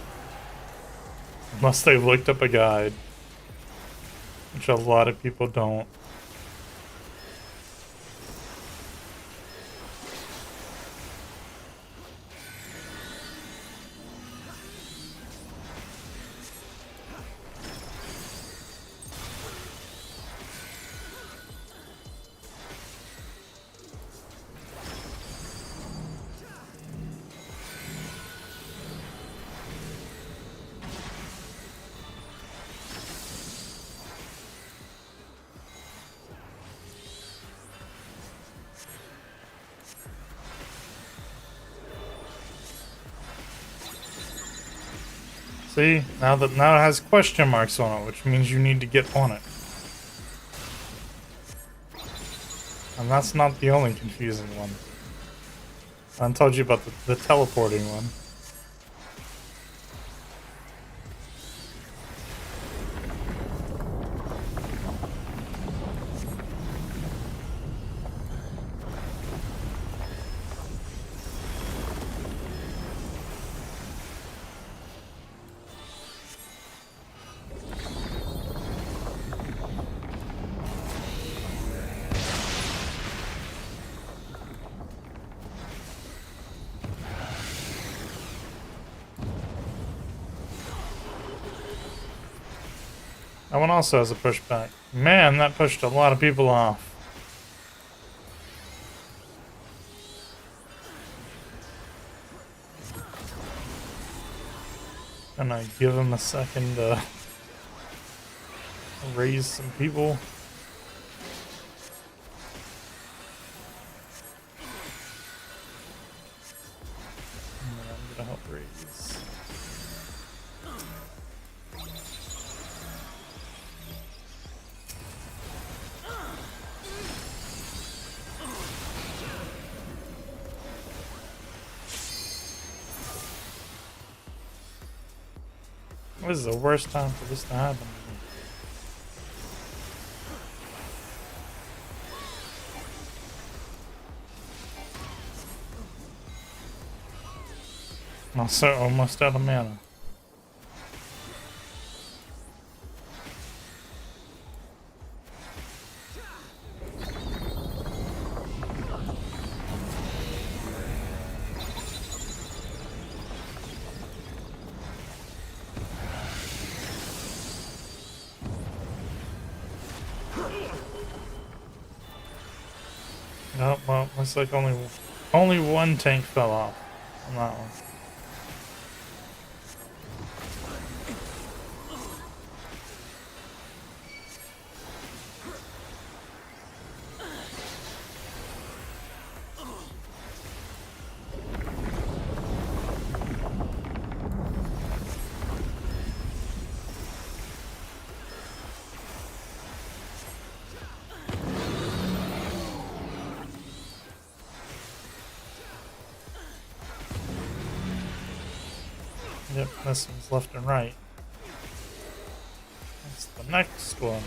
Unless they looked up a guide, which a lot of people don't. See, now it has question marks on it, which means you need to get on it. And that's not the only confusing one. I told you about the teleporting one. That one also has a pushback. Man, that pushed a lot of people off. And I give him a second to raise some people. And then I'm gonna help raise. This is the worst time for this to happen. I'm also almost out of mana. Oh, well, looks like only one tank fell off on that one. Yep, this one's left and right. That's the next one.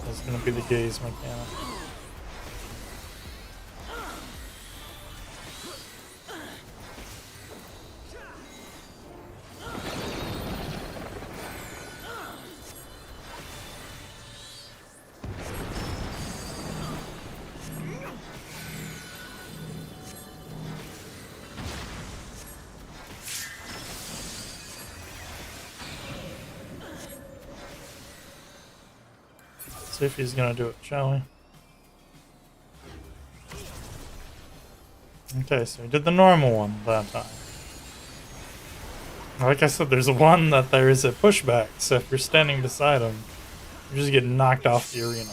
That's gonna be the gaze mechanic. See if he's gonna do it, shall we? Okay, so he did the normal one that time. Like I said, there's one that there is a pushback, so if you're standing beside him, you just get knocked off the arena.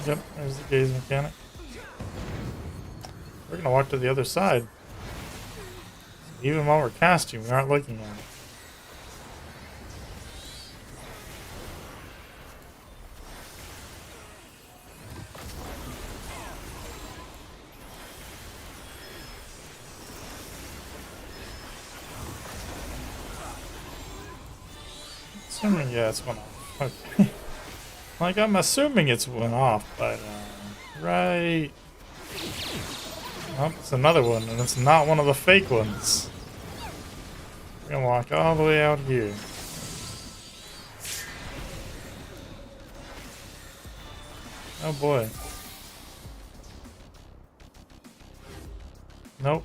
Yep, there's the gaze mechanic. We're gonna walk to the other side. Even while we're casting, we aren't looking at it. Assuming, yeah, it's went off. Okay. Like, I'm assuming it's went off, but, right. Oh, it's another one, and it's not one of the fake ones. We're gonna walk all the way out here. Oh boy. Nope.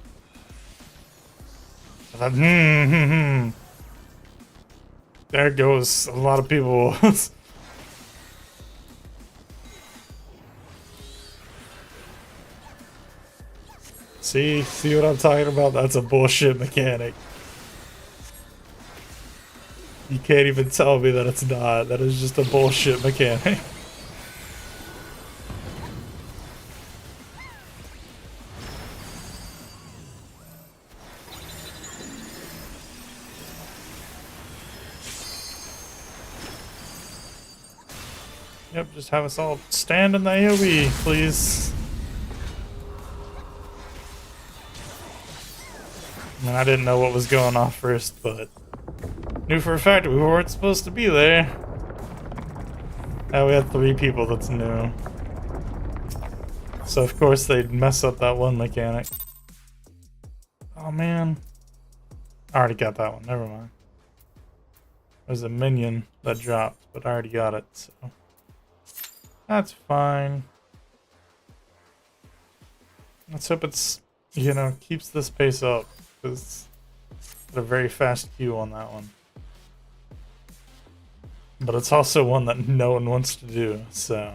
There goes a lot of people. See what I'm talking about? That's a bullshit mechanic. You can't even tell me that it's not. That is just a bullshit mechanic. Yep, just have us all stand in the AoE, please. I mean, I didn't know what was going off first, but knew for a fact we weren't supposed to be there. Oh, we had 3 people that's new. So of course they'd mess up that one mechanic. Oh man. I already got that one, never mind. There's a minion that dropped, but I already got it, so that's fine. Let's hope it's, you know, keeps this pace up, because got a very fast queue on that one. But it's also one that no one wants to do, so.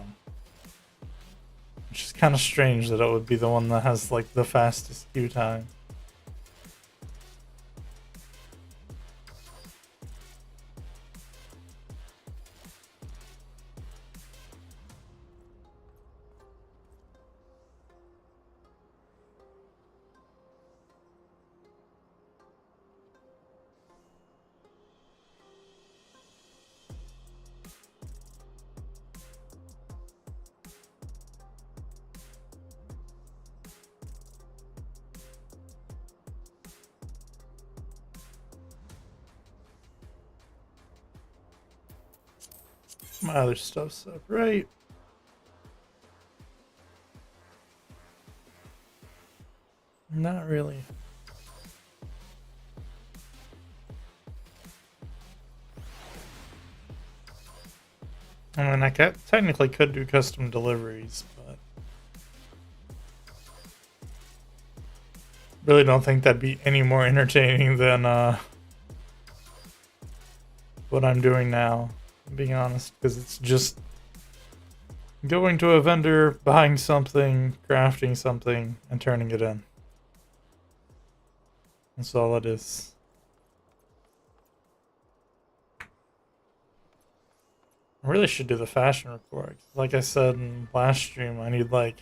Which is kind of strange that it would be the one that has, like, the fastest queue time. My other stuff's up, right? Not really. I mean, I technically could do custom deliveries, but really don't think that'd be any more entertaining than what I'm doing now. being honest, because it's just going to a vendor, buying something, crafting something, and turning it in. That's all it is. I really should do the fashion report. Like I said in last stream, I need like,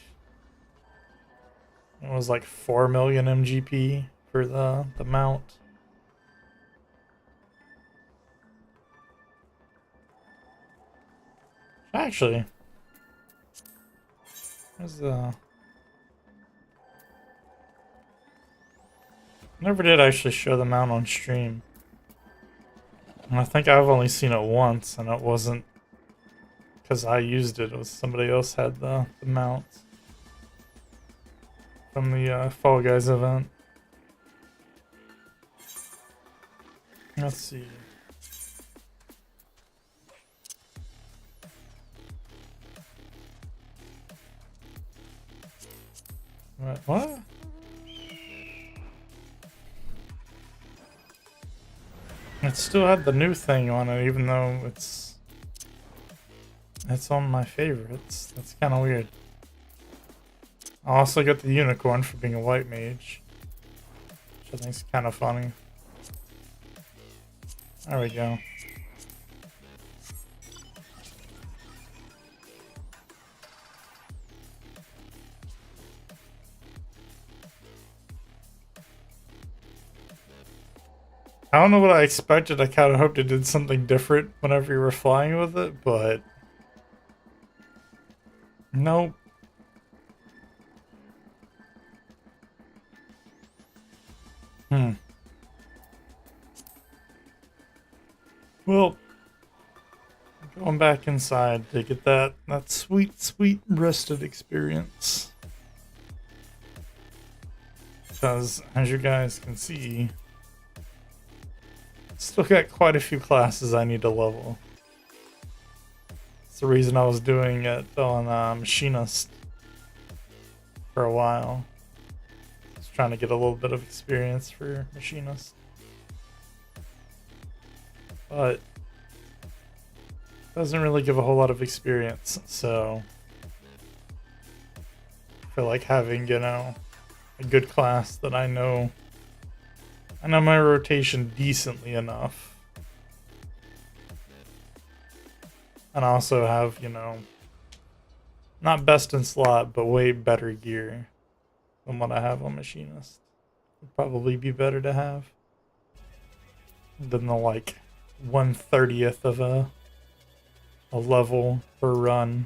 it was like 4 million MGP for the mount. Actually, there's never did actually show the mount on stream. And I think I've only seen it once, and it wasn't because I used it. It was somebody else had the mount from the Fall Guys event. Let's see. What? It still had the new thing on it, even though it's on my favorites. That's kind of weird. I also got the unicorn for being a white mage, which I think is kind of funny. There we go. I don't know what I expected. I kind of hoped it did something different whenever you were flying with it, but nope. Well, going back inside to get that sweet, sweet rested experience. Because, as you guys can see, still got quite a few classes I need to level. That's the reason I was doing it on Machinist for a while. Just trying to get a little bit of experience for Machinist. But doesn't really give a whole lot of experience, so I feel like having, you know, a good class that I know my rotation decently enough. And also have, you know, not best in slot, but way better gear than what I have on Machinist. Would probably be better to have than the like 1/30th of a level per run.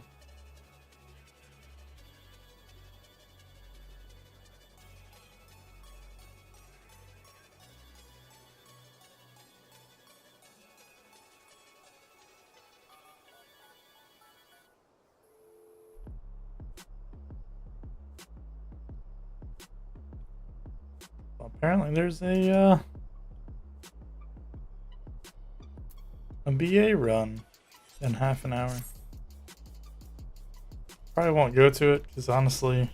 Apparently there's a BA run in half an hour. Probably won't go to it because honestly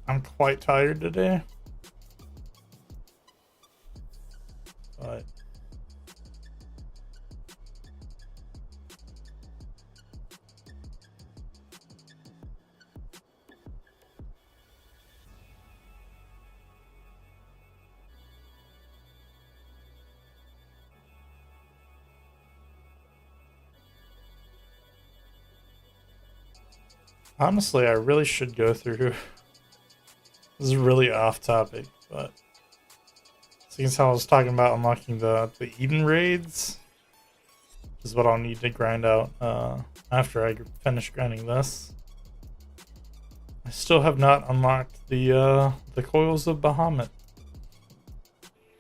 I'm quite tired today. But honestly, I really should go through. This is really off topic, but seeing as how I was talking about unlocking the Eden raids, is what I'll need to grind out after I finish grinding this. I still have not unlocked the Coils of Bahamut,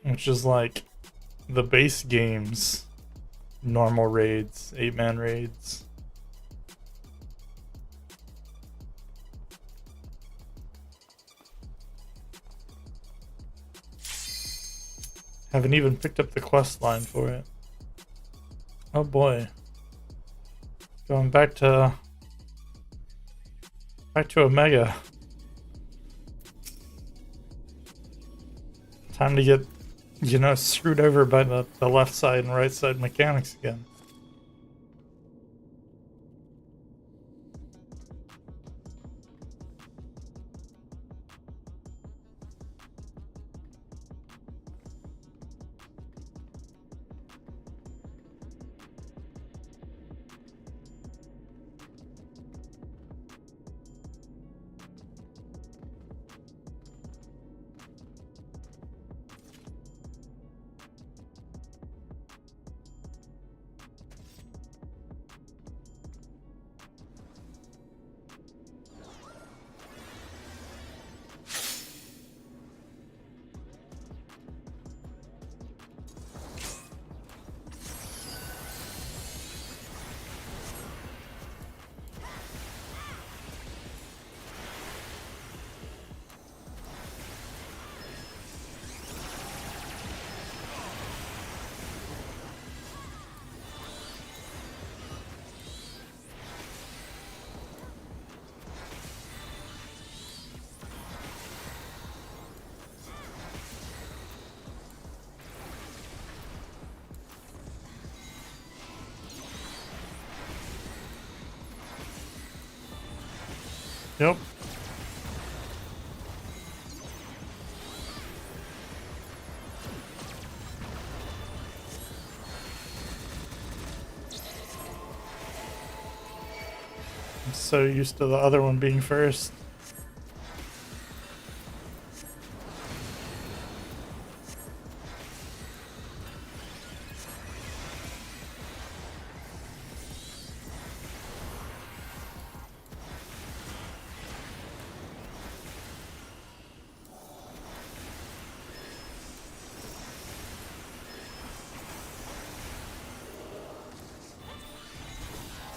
which is like the base game's normal raids, 8-man raids. Haven't even picked up the quest line for it. Oh boy. Going back to Omega. Time to get, you know, screwed over by the left side and right side mechanics again. Yep. I'm so used to the other one being first.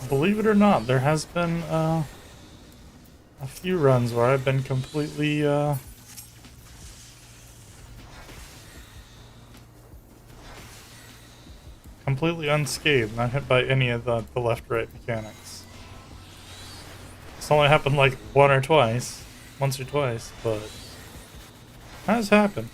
Believe it or not, there has been a few runs where I've been completely completely unscathed, not hit by any of the left-right mechanics. It's only happened like once or twice, but it has happened.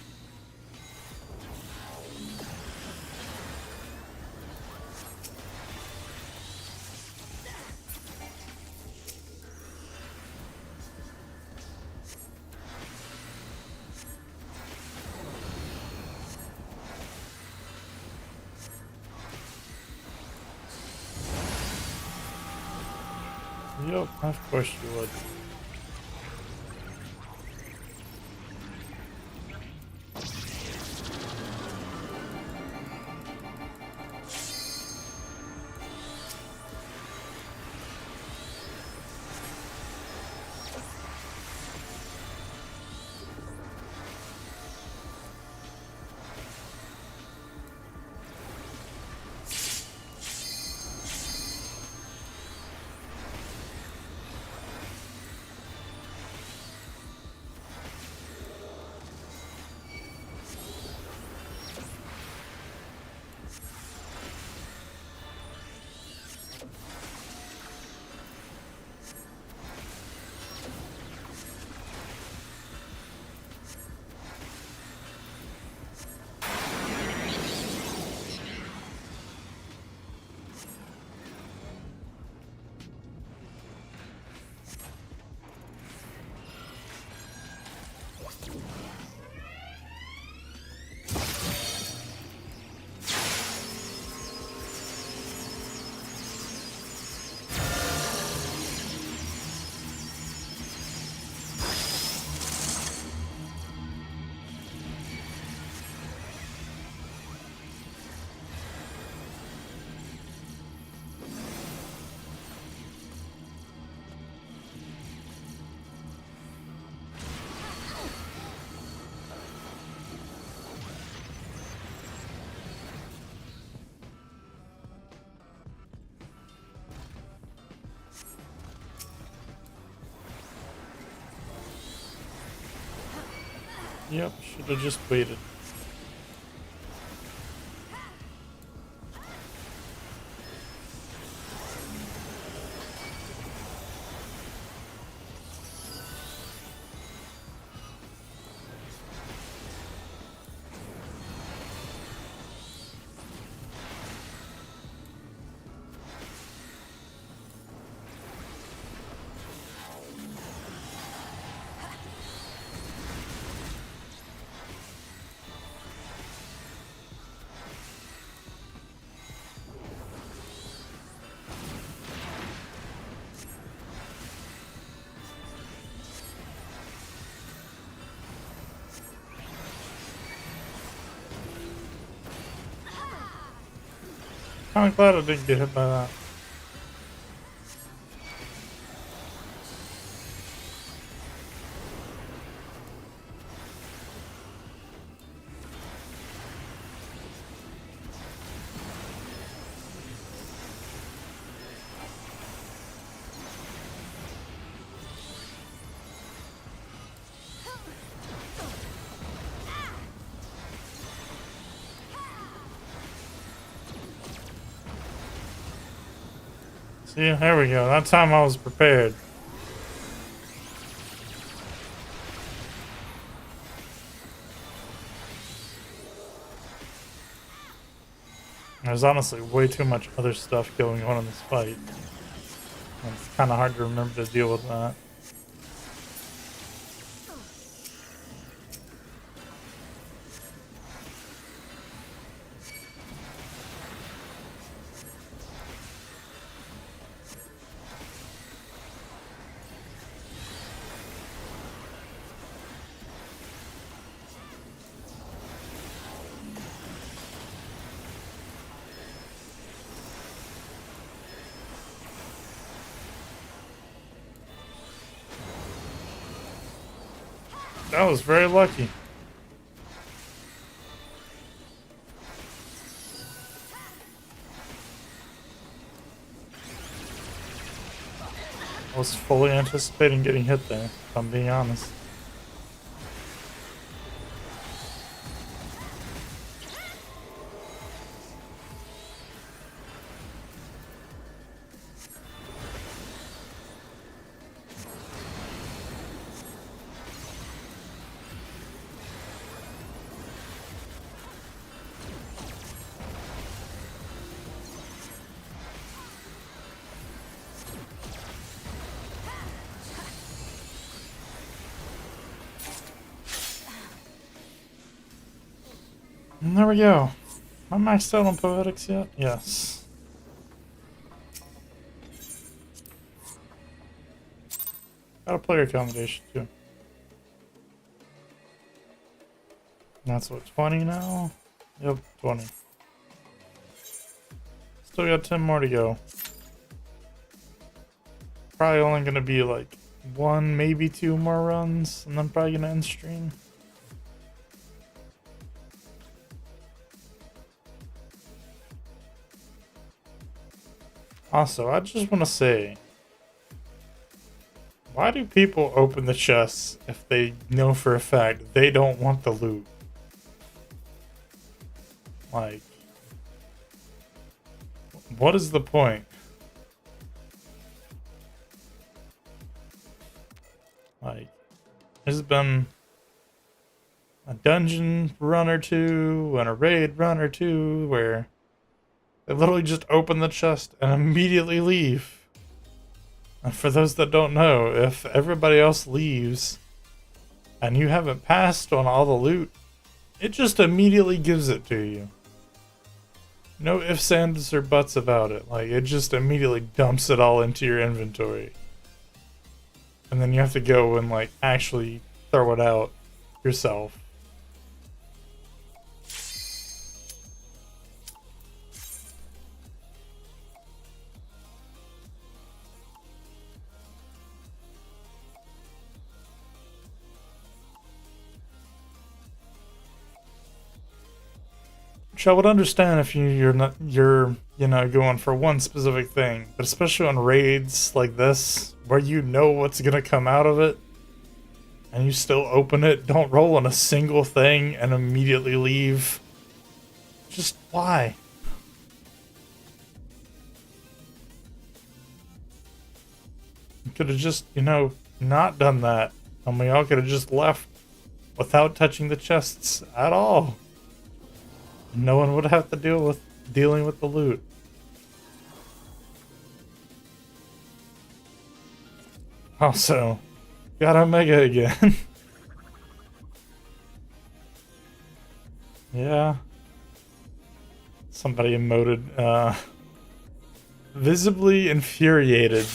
Yep, of course you would. Yep, should have just waited. I'm glad I didn't get hit by that. See, there we go. That time I was prepared. There's honestly way too much other stuff going on in this fight. It's kind of hard to remember to deal with that. That was very lucky. I was fully anticipating getting hit there, if I'm being honest. And there we go. Am I maxed out on poetics yet? Yes. Got a player accommodation too. That's what, 20 now? Yep, 20. Still got 10 more to go. Probably only gonna be like 1, maybe 2 more runs, and then probably gonna end stream. Also, I just want to say, why do people open the chests if they know for a fact they don't want the loot? Like, what is the point? Like, there's been a dungeon run or two and a raid run or two where they literally just open the chest and immediately leave. And for those that don't know, if everybody else leaves and you haven't passed on all the loot, it just immediately gives it to you. No ifs, ands, or buts about it. Like, it just immediately dumps it all into your inventory. And then you have to go and, like, actually throw it out yourself. Which I would understand if you're going for one specific thing, but especially on raids like this, where you know what's gonna come out of it, and you still open it, don't roll on a single thing and immediately leave. Just why? You could have just, not done that, and we all could have just left without touching the chests at all. No one would have to dealing with the loot. Also, got Omega again. Yeah. Somebody emoted, visibly infuriated.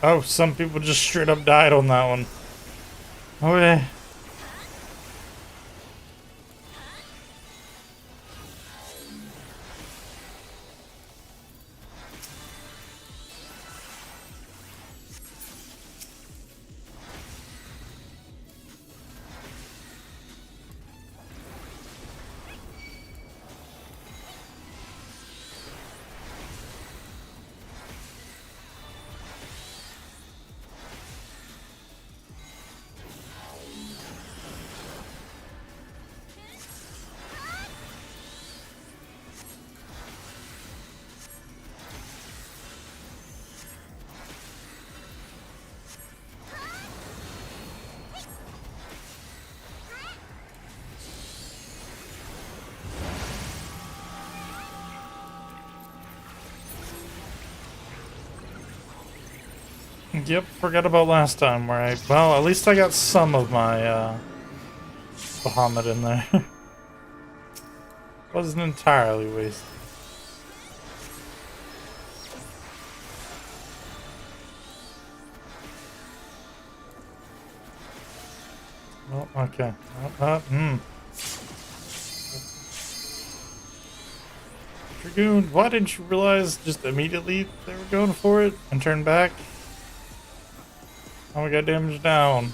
Oh, some people just straight up died on that one. Okay. Yep, forgot about last time where well, at least I got some of my, Bahamut in there. Wasn't entirely wasted. Oh, okay. Dragoon, why didn't you realize just immediately they were going for it and turn back? Oh, we got damage down.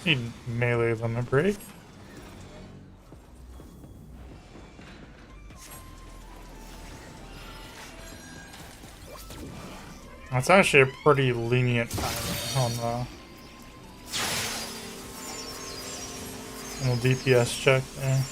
Need melee limit break. That's actually a pretty lenient timing on the DPS check there.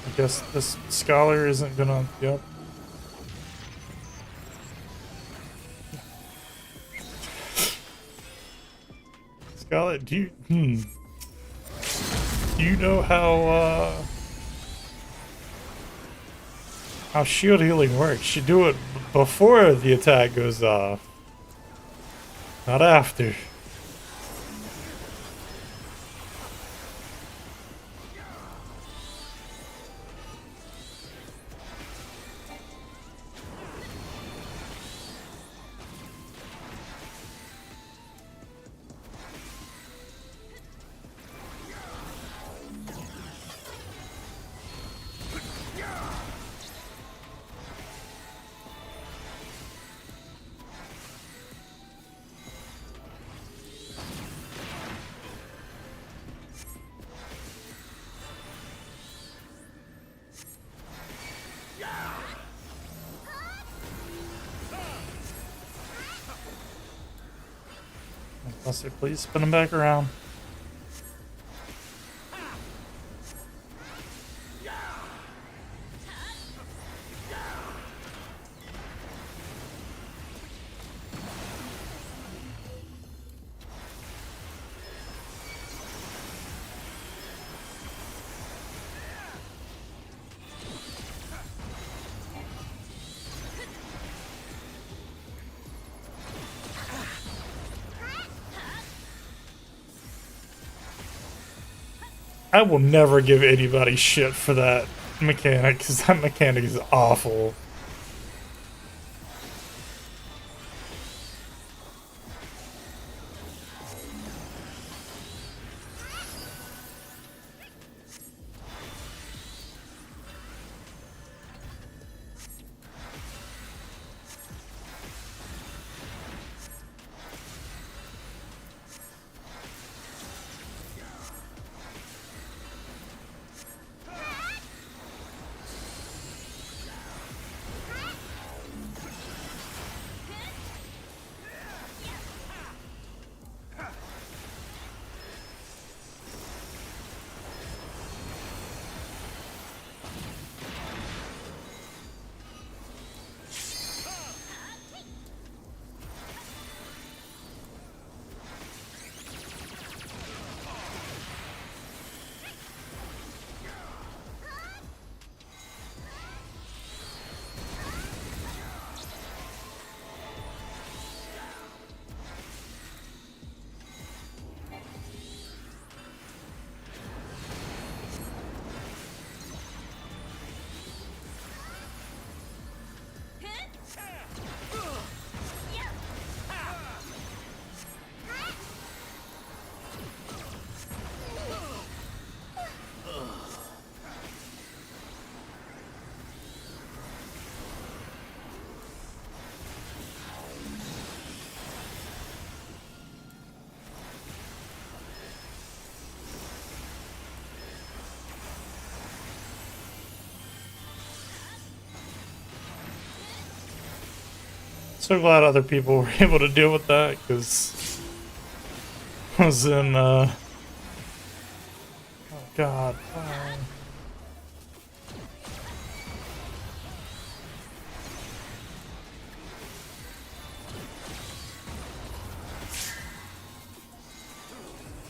I guess this scholar isn't gonna. Yep. Scholar, do you know how shield healing works? You do it before the attack goes off, not after. Buster, please spin him back around. I will never give anybody shit for that mechanic, because that mechanic is awful. So glad other people were able to deal with that, because I was in, oh god.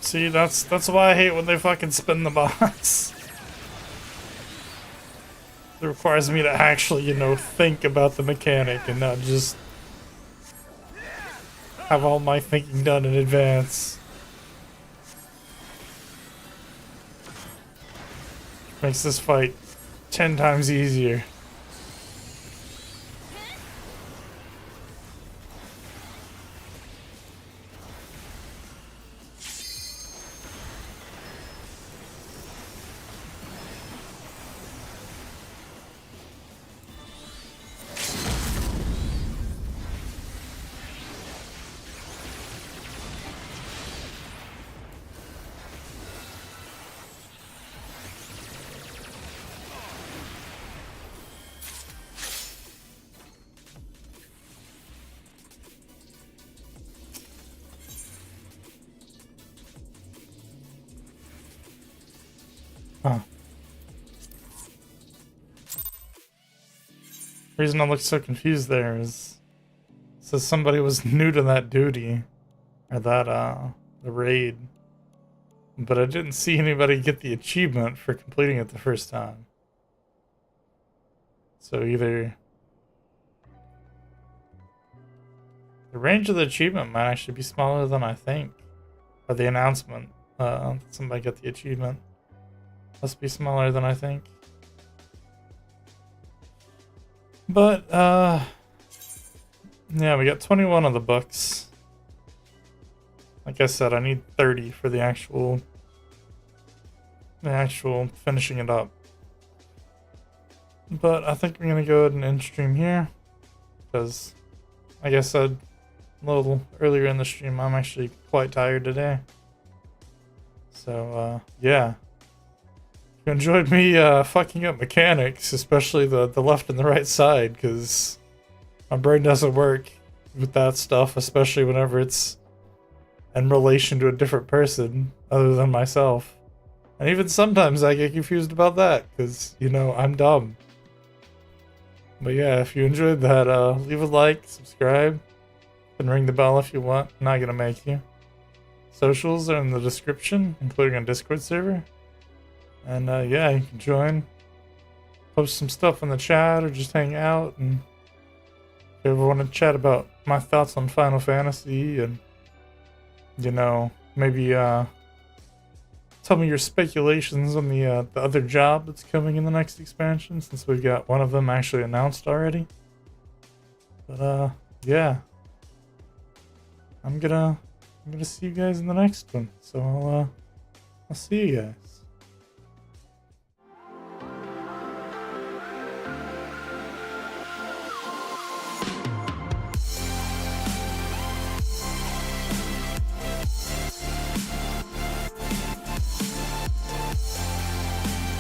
See, that's why I hate when they fucking spin the box. It requires me to actually, you know, think about the mechanic and not just have all my thinking done in advance. Makes this fight 10 times easier. Huh. The reason I look so confused there is it says somebody was new to that duty or that the raid, but I didn't see anybody get the achievement for completing it the first time. So either the range of the achievement might actually be smaller than I think, or the announcement that somebody got the achievement must be smaller than I think. But yeah, we got 21 of the books. Like I said, I need 30 for the actual finishing it up. But I think we're gonna go ahead and end stream here, because like I said a little earlier in the stream, I'm actually quite tired today. So yeah. If you enjoyed me fucking up mechanics, especially the left and the right side, because my brain doesn't work with that stuff, especially whenever it's in relation to a different person other than myself. And even sometimes I get confused about that, because, you know, I'm dumb. But yeah, if you enjoyed that, leave a like, subscribe, and ring the bell if you want. I'm not gonna make you. Socials are in the description, including a Discord server. And yeah, you can join, post some stuff in the chat, or just hang out. And if you ever want to chat about my thoughts on Final Fantasy, and, you know, maybe tell me your speculations on the other job that's coming in the next expansion, since we've got one of them actually announced already. But yeah, I'm gonna see you guys in the next one. So I'll see you guys.